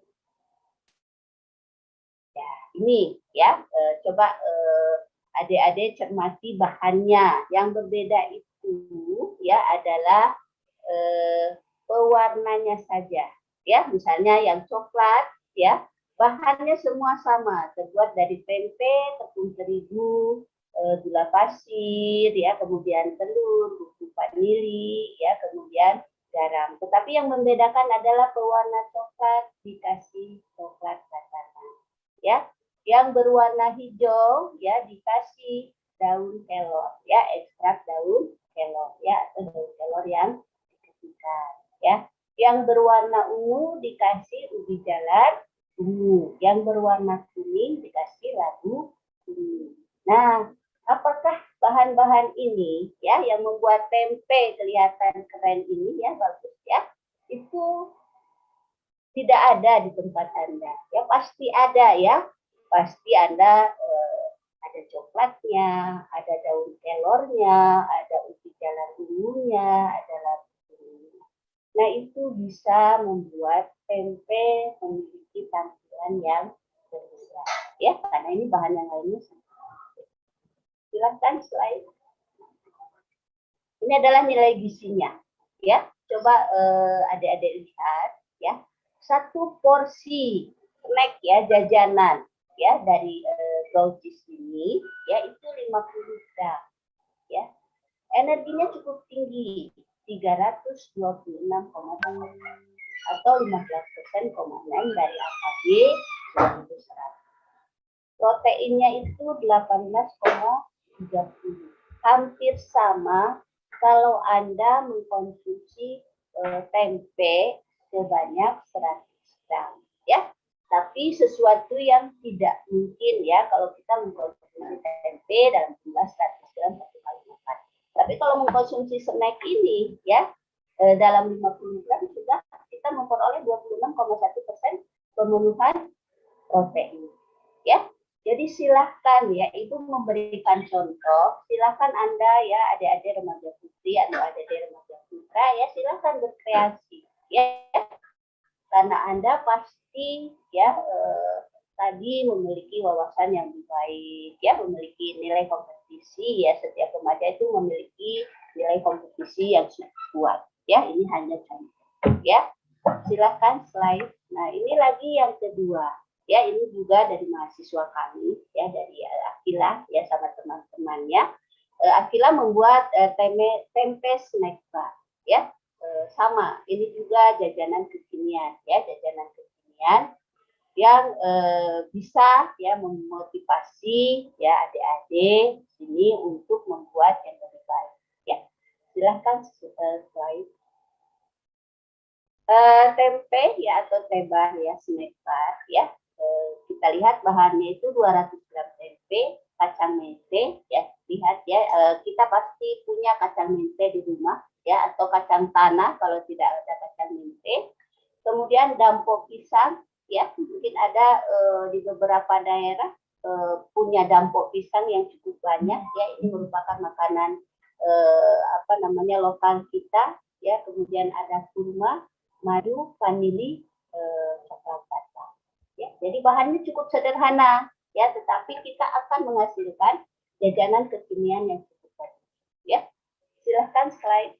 Ya, ini ya coba adik-adik cermati bahannya. Yang berbeda itu ya adalah pewarnanya saja ya, misalnya yang coklat ya bahannya semua sama, terbuat dari tempe, tepung terigu, gula pasir ya, kemudian telur, bubuk vanili ya, kemudian garam. Tetapi yang membedakan adalah pewarna coklat dikasih coklat katakan ya, yang berwarna hijau ya dikasih daun kelor ya, ekstrak daun kelor ya atau daun kelor yang ya. Yang berwarna ungu dikasih ubi jalar ungu, yang berwarna kuning dikasih labu kuning. Nah, apakah bahan-bahan ini ya yang membuat tempe kelihatan keren ini ya, bagus ya, itu tidak ada di tempat Anda ya, pasti ada ya, pasti Anda ada coklatnya, ada daun kelornya, ada ubi jalar ungunya, ada labu. Nah, itu bisa membuat tempe memiliki tampilan yang berbeda. Ya, karena ini bahan yang lainnya. Silakan slide. Ini adalah nilai gizinya. Ya, coba adik-adik lihat. Ya, 1 porsi snack ya jajanan ya dari brownies ini ya itu 50 gram ya. Energinya cukup tinggi 326,8 atau 15% dari AKB 2100. Proteinnya itu 18,30, hampir sama kalau Anda mengkonsumsi tempe sebanyak 100 gram ya. Tapi sesuatu yang tidak mungkin ya kalau kita mengkonsumsi tempe dalam jumlah 100 gram satu kali makan. Tapi kalau mengkonsumsi snack ini ya dalam 50 gram sudah kita memperoleh 26,1% pemenuhan protein ya. Jadi silahkan ya, itu memberikan contoh. Silahkan Anda ya, adik-adik remaja putri atau adik-adik remaja putra ya, silahkan berkreasi ya. Karena Anda pasti ya tadi memiliki wawasan yang baik ya, memiliki nilai kompetisi ya. Setiap remaja itu memiliki nilai kompetisi yang kuat ya. Ini hanya contoh ya. Silahkan slide. Nah ini lagi yang kedua ya, ini juga dari mahasiswa kami ya, dari Akila ya sama teman-temannya. Akila membuat tempe snack bar ya. Sama, ini juga jajanan kekinian ya, jajanan kekinian yang bisa ya memotivasi ya adik-adik sini untuk membuat yang lebih baik ya. Silahkan slide. Tempe ya atau tebar ya, snack bar ya. Kita lihat bahannya itu 200 gram tempe, kacang mente ya. Lihat ya, kita pasti punya kacang mente di rumah ya, atau kacang tanah kalau tidak ada kacang mente. Kemudian dampo pisang ya, mungkin ada di beberapa daerah punya dampo pisang yang cukup banyak ya. Ini merupakan makanan lokal kita ya. Kemudian ada kurma, madu, vanili, coklat batang ya. Jadi bahannya cukup sederhana ya, tetapi kita akan menghasilkan jajanan kekinian yang cukup baik ya. Silahkan slide.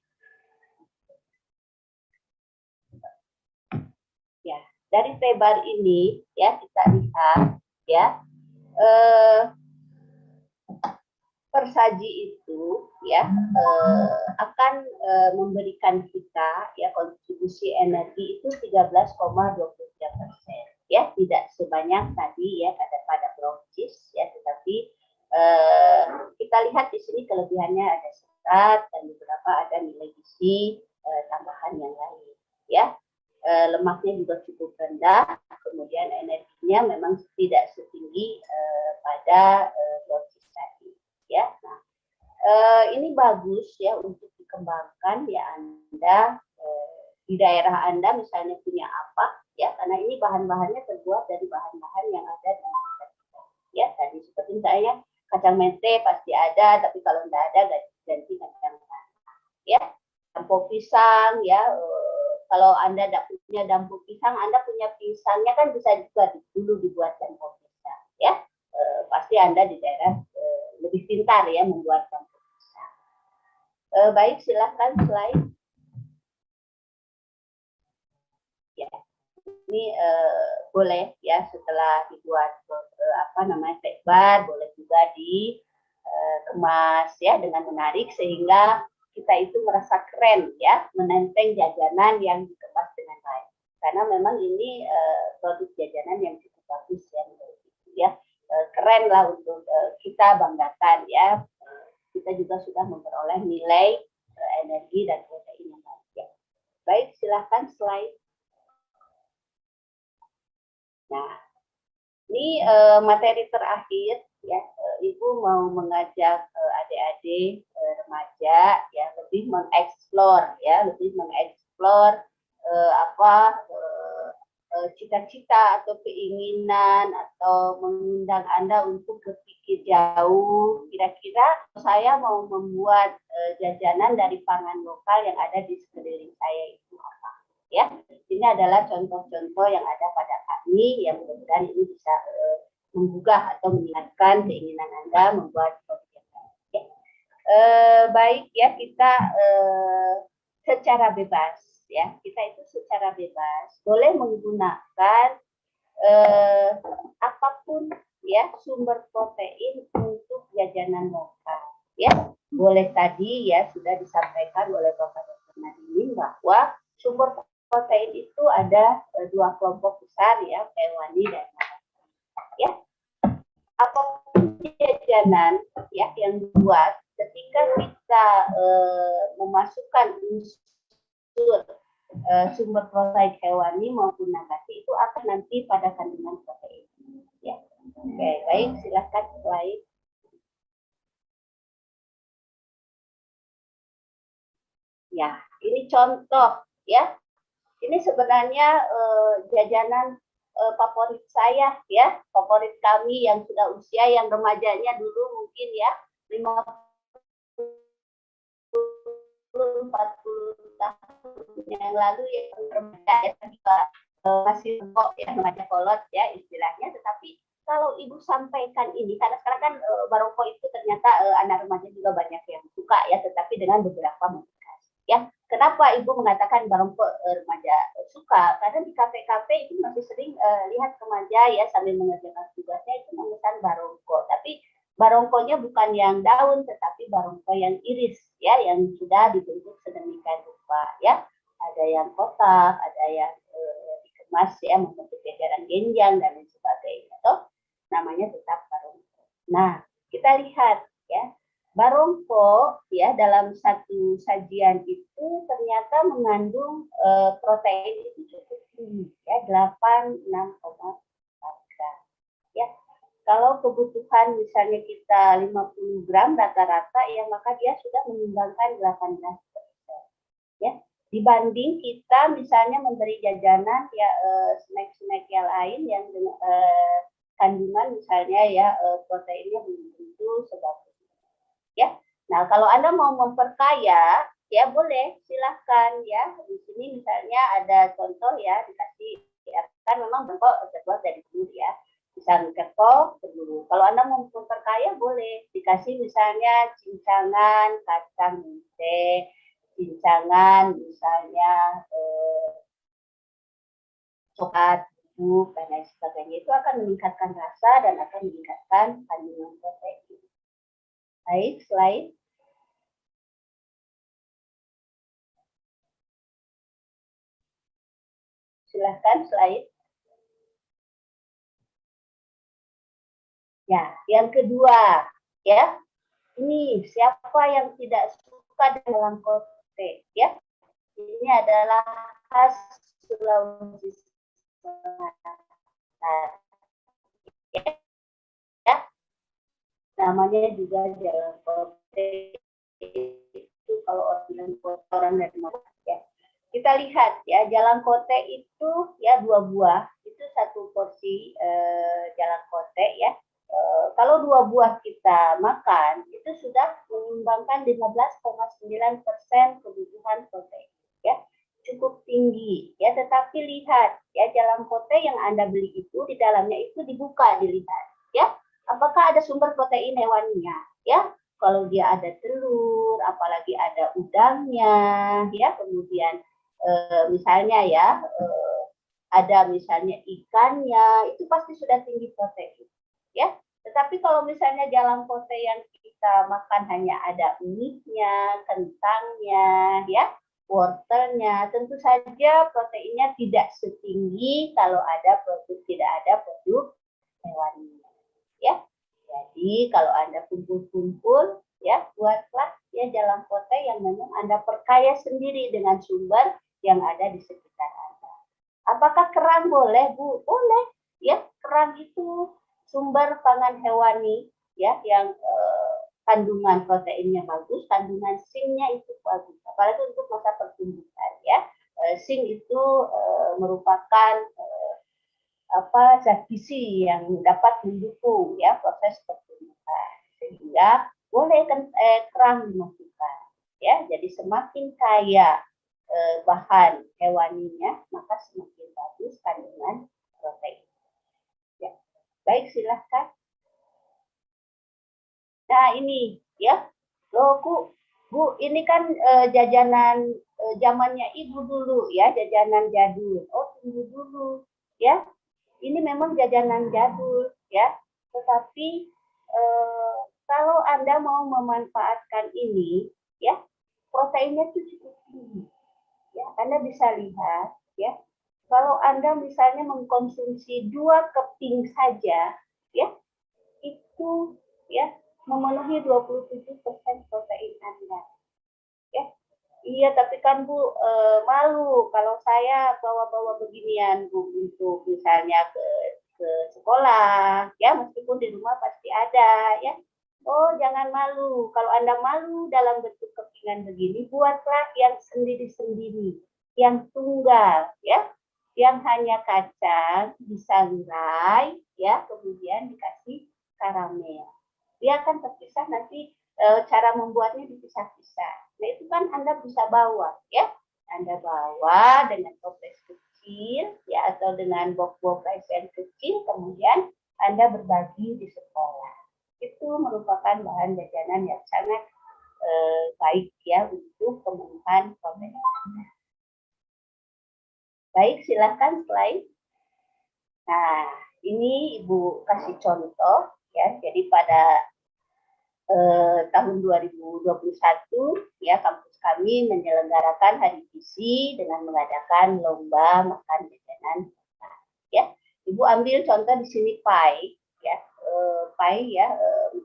Ya, dari tebar ini ya kita lihat ya, persaji itu ya akan memberikan kita ya kontribusi energi itu 13,23% ya, tidak sebanyak tadi ya pada brownies ya, tetapi kita lihat di sini kelebihannya ada serat dan beberapa ada nilai gizi tambahan yang lain ya. Lemaknya juga cukup rendah, kemudian energinya memang tidak setinggi pada brownies tadi ya. Nah, ini bagus ya untuk dikembangkan ya. Anda di daerah Anda misalnya punya apa ya, karena ini bahan-bahannya terbuat dari bahan-bahan yang ada di sekitar kita ya. Tadi seperti saya kacang mente pasti ada, tapi kalau tidak ada ganti kacang tanah ya. Dampo pisang ya, kalau Anda tidak punya dampo pisang, Anda punya pisangnya kan bisa juga dulu dibuat dampo pisang ya. Pasti Anda di daerah lebih pintar ya membuat dampo pisang. Baik, silahkan slide. Ya, ini boleh ya setelah dibuat tebar, boleh juga dikemas ya dengan menarik sehingga kita itu merasa keren ya, menenteng jajanan yang dikemas dengan baik. Karena memang ini produk jajanan yang cukup bagus ya, keren lah untuk kita banggakan ya. Kita juga sudah memperoleh nilai energi dan protein yang baik ya. Baik, silahkan slide. Nah, ini materi terakhir ya. Ibu mau mengajak adik-adik remaja ya lebih mengeksplor cita-cita atau keinginan atau mengundang Anda untuk berpikir jauh. Kira-kira saya mau membuat jajanan dari pangan lokal yang ada di sekeliling saya itu apa? Ya, ini adalah contoh-contoh yang ada pada kami yang mudah-mudahan ini bisa menggugah atau meningkatkan keinginan Anda membuat proyek. Ya. Baik ya, kita secara bebas ya, kita itu secara bebas boleh menggunakan apapun ya sumber protein untuk jajanan lokal. Ya, boleh tadi ya sudah disampaikan oleh Bapak Dr. Nadimin bahwa sumber protein itu ada dua kelompok besar ya, hewani dan nabati. Ya, apapun jajanan ya yang dibuat ketika kita memasukkan unsur sumber protein hewani maupun nabati itu akan nanti pada kandungan protein. Ya, oke, baik, silakan slide. Ya, ini contoh ya. Ini sebenarnya jajanan favorit saya ya, favorit kami yang sudah usia yang remajanya dulu mungkin ya 50 40 tahun yang lalu ya remaja ya juga masih kok ya remaja kolot ya istilahnya, tetapi kalau ibu sampaikan ini karena sekarang kan barongko itu ternyata anak remaja juga banyak yang suka ya, tetapi dengan beberapa modifikasi ya. Kenapa ibu mengatakan barongko remaja suka? Karena di kafe-kafe itu masih sering lihat remaja ya sambil mengerjakan tugasnya itu memesan barongko, tapi barongkonya bukan yang daun tetapi barongko yang iris ya, yang sudah dibentuk sedemikian rupa ya. Ada yang kotak, ada yang dikemas ya membentuk jajaran genjang dan lain sebagainya. Toh namanya tetap barongko. Nah, kita lihat ya, barongko ya dalam satu sajian itu ternyata mengandung protein itu cukup tinggi ya, 86,4 gram. Ya, kalau kebutuhan misalnya kita 50 gram rata-rata ya, maka dia sudah menyumbangkan 18%. Ya, dibanding kita misalnya memberi jajanan ya snack-snack yang lain yang kandungan misalnya ya proteinnya belum tentu sebagus. Ya. Nah, kalau Anda mau memperkaya ya boleh silahkan ya. Di sini misalnya ada contoh ya dikasih ya, kan memang bentuk terbuat dari telur ya. Pisang ketok telur. Kalau Anda mau memperkaya boleh dikasih misalnya cincangan kacang hijau, cincangan misalnya coklat, bubuk dan lain sebagainya. Itu akan meningkatkan rasa dan akan meningkatkan kandungan protein. Baik, slide. Silahkan slide. Ya, yang kedua, ya, ini siapa yang tidak suka dengan kote, ya? Ini adalah khas Sulawesi Selatan. Ya, namanya juga jalan kote. Itu kalau orang dari mana ya. Kita lihat ya, jalan kote itu ya 2 buah, itu satu porsi jalan kote ya. Kalau 2 buah kita makan itu sudah menyumbangkan 15,9% kebutuhan protein ya, cukup tinggi ya. Tetapi lihat ya, jalan kote yang Anda beli itu di dalamnya itu dibuka, dilihat ya, apakah ada sumber protein hewaninya ya. Kalau dia ada telur, apalagi ada udangnya ya, kemudian misalnya ya ada misalnya ikannya, itu pasti sudah tinggi protein ya. Tetapi kalau misalnya jalan kote yang kita makan hanya ada uniknya, kentangnya, ya, wortelnya, tentu saja proteinnya tidak setinggi kalau tidak ada produk hewani, ya. Jadi kalau Anda kumpul-kumpul, ya, buatlah ya jalan kote yang memang Anda perkaya sendiri dengan sumber yang ada di sekitar Anda. Apakah kerang boleh, Bu? Boleh, ya. Kerang itu sumber pangan hewani ya, yang kandungan proteinnya bagus, kandungan zinc-nya itu bagus, apalagi untuk masa pertumbuhan ya. Zinc itu merupakan zat gizi yang dapat mendukung ya proses pertumbuhan, sehingga boleh kerang dimasukkan ya. Jadi semakin kaya bahan hewaninya, maka semakin bagus kandungan protein. Baik, silahkan. Nah, ini ya. Loh, Bu, ini kan jajanan zamannya Ibu dulu ya, jajanan jadul. Oh, tunggu dulu ya. Ini memang jajanan jadul ya. Tetapi kalau Anda mau memanfaatkan ini, ya, proteinnya itu cukup tinggi. Ya, Anda bisa lihat, ya, kalau Anda misalnya mengkonsumsi 2 keping saja, ya, itu ya memenuhi 27% protein Anda. Ya. Iya, tapi kan Bu malu kalau saya bawa-bawa beginian Bu untuk misalnya ke sekolah, ya meskipun di rumah pasti ada, ya. Oh, jangan malu. Kalau Anda malu dalam bentuk kepingan begini, buatlah yang sendiri-sendiri, yang tunggal, ya, yang hanya kacang disangrai, ya, kemudian dikasih karamel. Dia akan terpisah nanti cara membuatnya dipisah-pisah. Nah itu kan Anda bisa bawa, ya. Anda bawa dengan toples kecil, ya, atau dengan box-box yang kecil, kemudian Anda berbagi di sekolah. Itu merupakan bahan jajanan yang sangat baik ya untuk pemenuhan protein Anda. Baik, silahkan slide. Nah, ini Ibu kasih contoh ya. Jadi pada tahun 2021 ya kampus kami menyelenggarakan Hari Gizi dengan mengadakan lomba makan jajanan. Ya, Ibu ambil contoh di sini pie ya, pie ya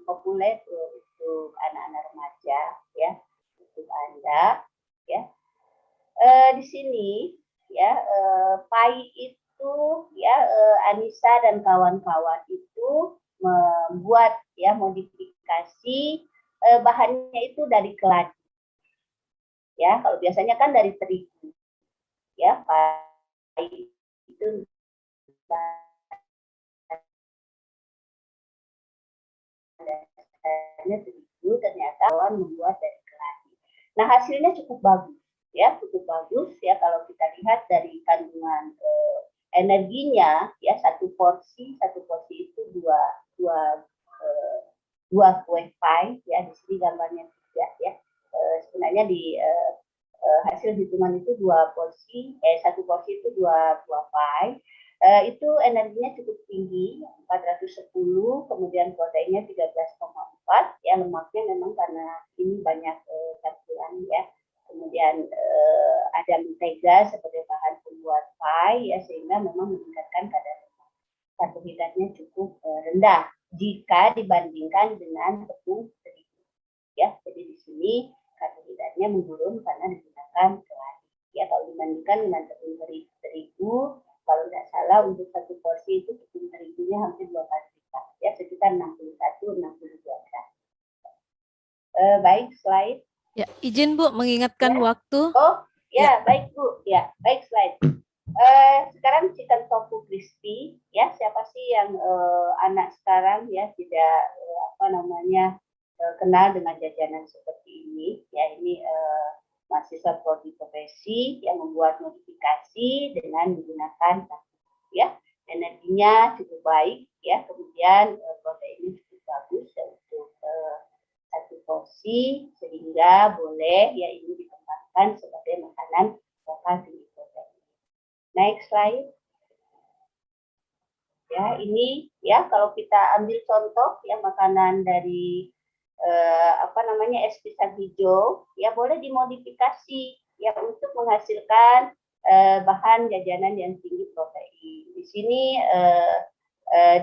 populer untuk anak-anak remaja ya, untuk Anda ya. Di sini ya pie itu ya Anissa dan kawan-kawan itu membuat ya modifikasi bahannya itu dari keladi. Ya, kalau biasanya kan dari terigu. Ya, pie itu dasarnya terigu, ternyata kawan membuat dari keladi. Nah, hasilnya cukup bagus. Ya, cukup bagus ya kalau kita lihat dari kandungan energinya ya satu porsi itu dua kue pie ya di sini gambarnya tidak ya sebenarnya di hasil hitungan itu satu porsi itu dua pie itu energinya cukup tinggi 410 kemudian proteinnya 13,4 ya lemaknya memang karena ini banyak campuran ya kemudian ada mentega sebagai bahan pembuat pie ya sehingga memang meningkatkan kadar karbohidratnya cukup rendah jika dibandingkan dengan tepung terigu ya jadi di sini karbohidratnya menurun karena digunakan keladi ya kalau dibandingkan dengan tepung terigu kalau tidak salah untuk satu porsi itu tepung terigunya hampir 2 kali lipat ya sekitar 61-62 gram. Baik slide. Ya, izin Bu mengingatkan ya. waktu. Oh, ya, baik Bu. Ya, baik slide. Sekarang chicken tofu crispy ya. Siapa sih yang anak sekarang ya tidak kenal dengan jajanan seperti ini? Ya, ini mahasiswa prodi profesi yang membuat modifikasi dengan menggunakan ya. Energinya cukup baik ya. Kemudian proteinnya cukup bagus ya, untuk satu porsi sehingga boleh ya ini ditempatkan sebagai makanan lokal tinggi protein. Next slide. Ya ini ya kalau kita ambil contoh ya makanan dari es pisang hijau ya boleh dimodifikasi ya untuk menghasilkan bahan jajanan yang tinggi protein. Di sini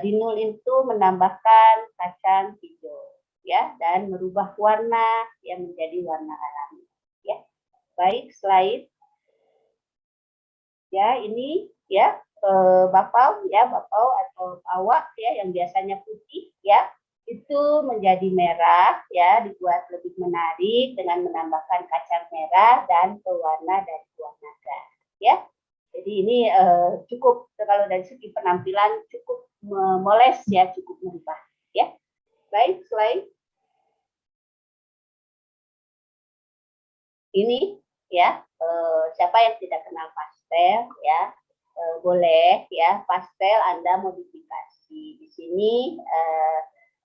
Dinul itu menambahkan kacang hijau ya dan merubah warna yang menjadi warna alami ya. Baik slide. Ya ini ya bapau atau awak ya yang biasanya putih ya itu menjadi merah ya dibuat lebih menarik dengan menambahkan kacang merah dan pewarna dari buah naga ya. Jadi ini cukup kalau dari segi penampilan cukup memoles ya cukup merubah ya. Baik slide. Ini ya siapa yang tidak kenal pastel ya boleh ya pastel Anda modifikasi di sini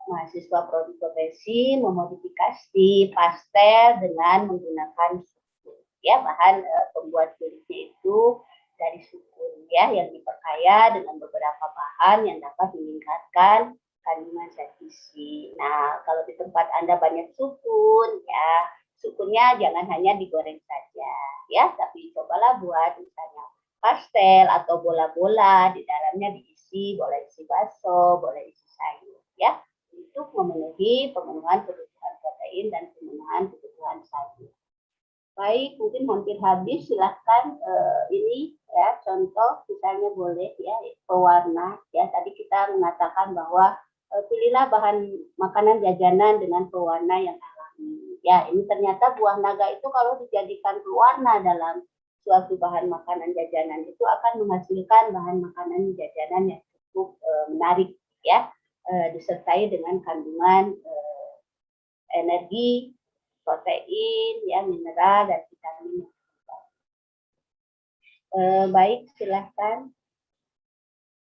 mahasiswa prodi profesi memodifikasi pastel dengan menggunakan sukun ya bahan pembuat kulitnya itu dari sukun ya yang diperkaya dengan beberapa bahan yang dapat meningkatkan kandungan zat gizi. Nah, kalau di tempat Anda banyak sukun, ya sukunnya jangan hanya digoreng saja, ya, tapi cobalah buat misalnya pastel atau bola-bola, di dalamnya diisi, boleh isi bakso, boleh isi sayur, ya, untuk memenuhi pemenuhan kebutuhan protein dan pemenuhan kebutuhan sayur. Baik, mungkin hampir habis. Silahkan ini ya contoh, misalnya boleh ya pewarna. Ya tadi kita mengatakan bahwa pilihlah bahan makanan jajanan dengan pewarna yang alami. Ya ini ternyata buah naga itu kalau dijadikan pewarna dalam suatu bahan makanan jajanan itu akan menghasilkan bahan makanan jajanan yang cukup menarik ya, disertai dengan kandungan energi, protein, ya, mineral dan vitamin. Baik, silahkan.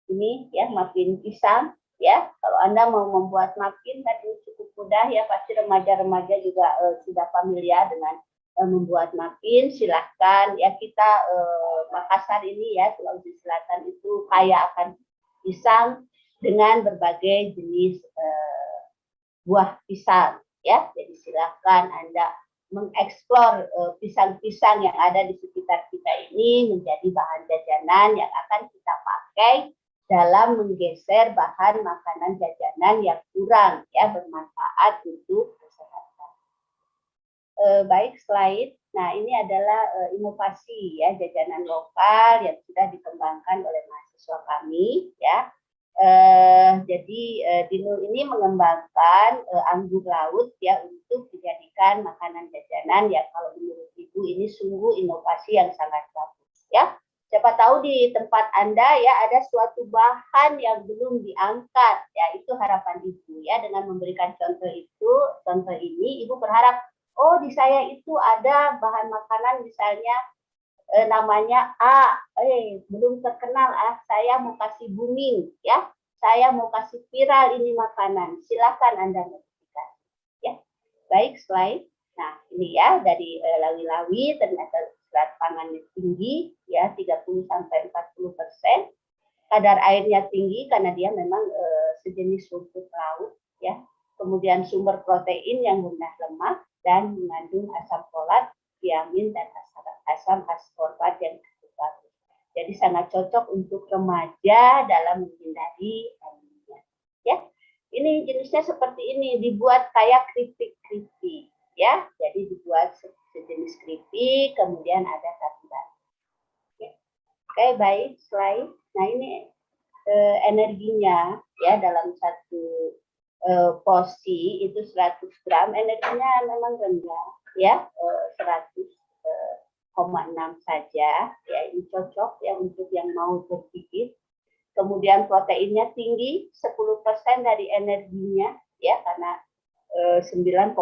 Ini ya muffin pisang, ya. Kalau Anda mau membuat muffin, kan ini cukup mudah ya. Pasti remaja-remaja juga sudah familiar dengan membuat muffin. Silahkan ya, kita Makassar ini ya, Sulawesi Selatan itu kaya akan pisang dengan berbagai jenis buah pisang. Ya, jadi silahkan Anda mengeksplor pisang-pisang yang ada di sekitar kita ini menjadi bahan jajanan yang akan kita pakai dalam menggeser bahan makanan jajanan yang kurang ya bermanfaat untuk kesehatan. Baik, slide. Nah, ini adalah inovasi ya jajanan lokal yang sudah dikembangkan oleh mahasiswa kami ya. Jadi Dinul ini mengembangkan anggur laut ya untuk dijadikan makanan jajanan ya, kalau menurut Ibu ini sungguh inovasi yang sangat bagus ya. Siapa tahu di tempat Anda ya ada suatu bahan yang belum diangkat ya, itu harapan Ibu ya, dengan memberikan contoh ini Ibu berharap oh di saya itu ada bahan makanan misalnya namanya A, belum terkenal, saya mau kasih booming ya, saya mau kasih viral ini makanan, silakan Anda modifikasi ya. Baik, slide. Nah ini ya dari lawi-lawi ternyata serat pangannya tinggi ya, 30-40%, kadar airnya tinggi karena dia memang sejenis rumput laut ya, kemudian sumber protein yang rendah lemak dan mengandung asam folat, tiamin dan asam askorbat yang cukup bagus. Jadi sangat cocok untuk remaja dalam menghindari anemia. Ya, ini jenisnya seperti ini, dibuat kayak keripik-keripik. Ya, jadi dibuat sejenis keripik, kemudian ada tambahan. Ya. Oke, baik, slide. Nah ini energinya ya dalam satu porsi itu 100 gram, energinya memang rendah ya, 100,6 saja ya, ini cocok ya untuk yang mau bergigit. Kemudian proteinnya tinggi, 10% dari energinya ya, karena 9,47,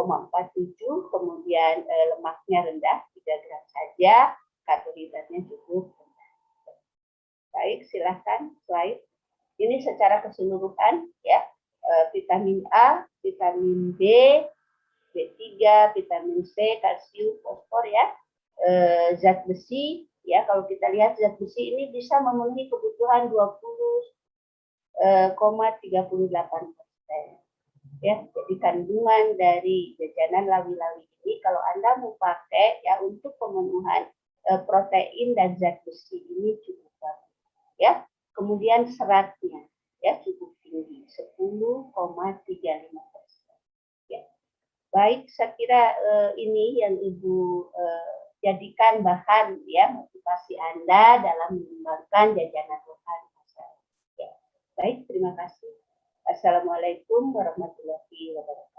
kemudian lemaknya rendah 3 gram saja, karbohidratnya cukup rendah. Baik, silahkan slide. Ini secara keseluruhan ya, vitamin A, vitamin B, B3, vitamin C, kalsium, fosfor ya, zat besi ya, kalau kita lihat zat besi ini bisa memenuhi kebutuhan 20,38%. Ya, jadi kandungan dari jajanan lawi-lawi ini kalau Anda mau pakai ya untuk pemenuhan protein dan zat besi ini cukup bagus ya. Kemudian seratnya ya cukup tinggi, 10,35%. Ya. Baik, saya kira ini yang Ibu jadikan bahan ya motivasi Anda dalam mengembangkan jajanan lokal. Ya. Baik, terima kasih. Assalamualaikum warahmatullahi wabarakatuh.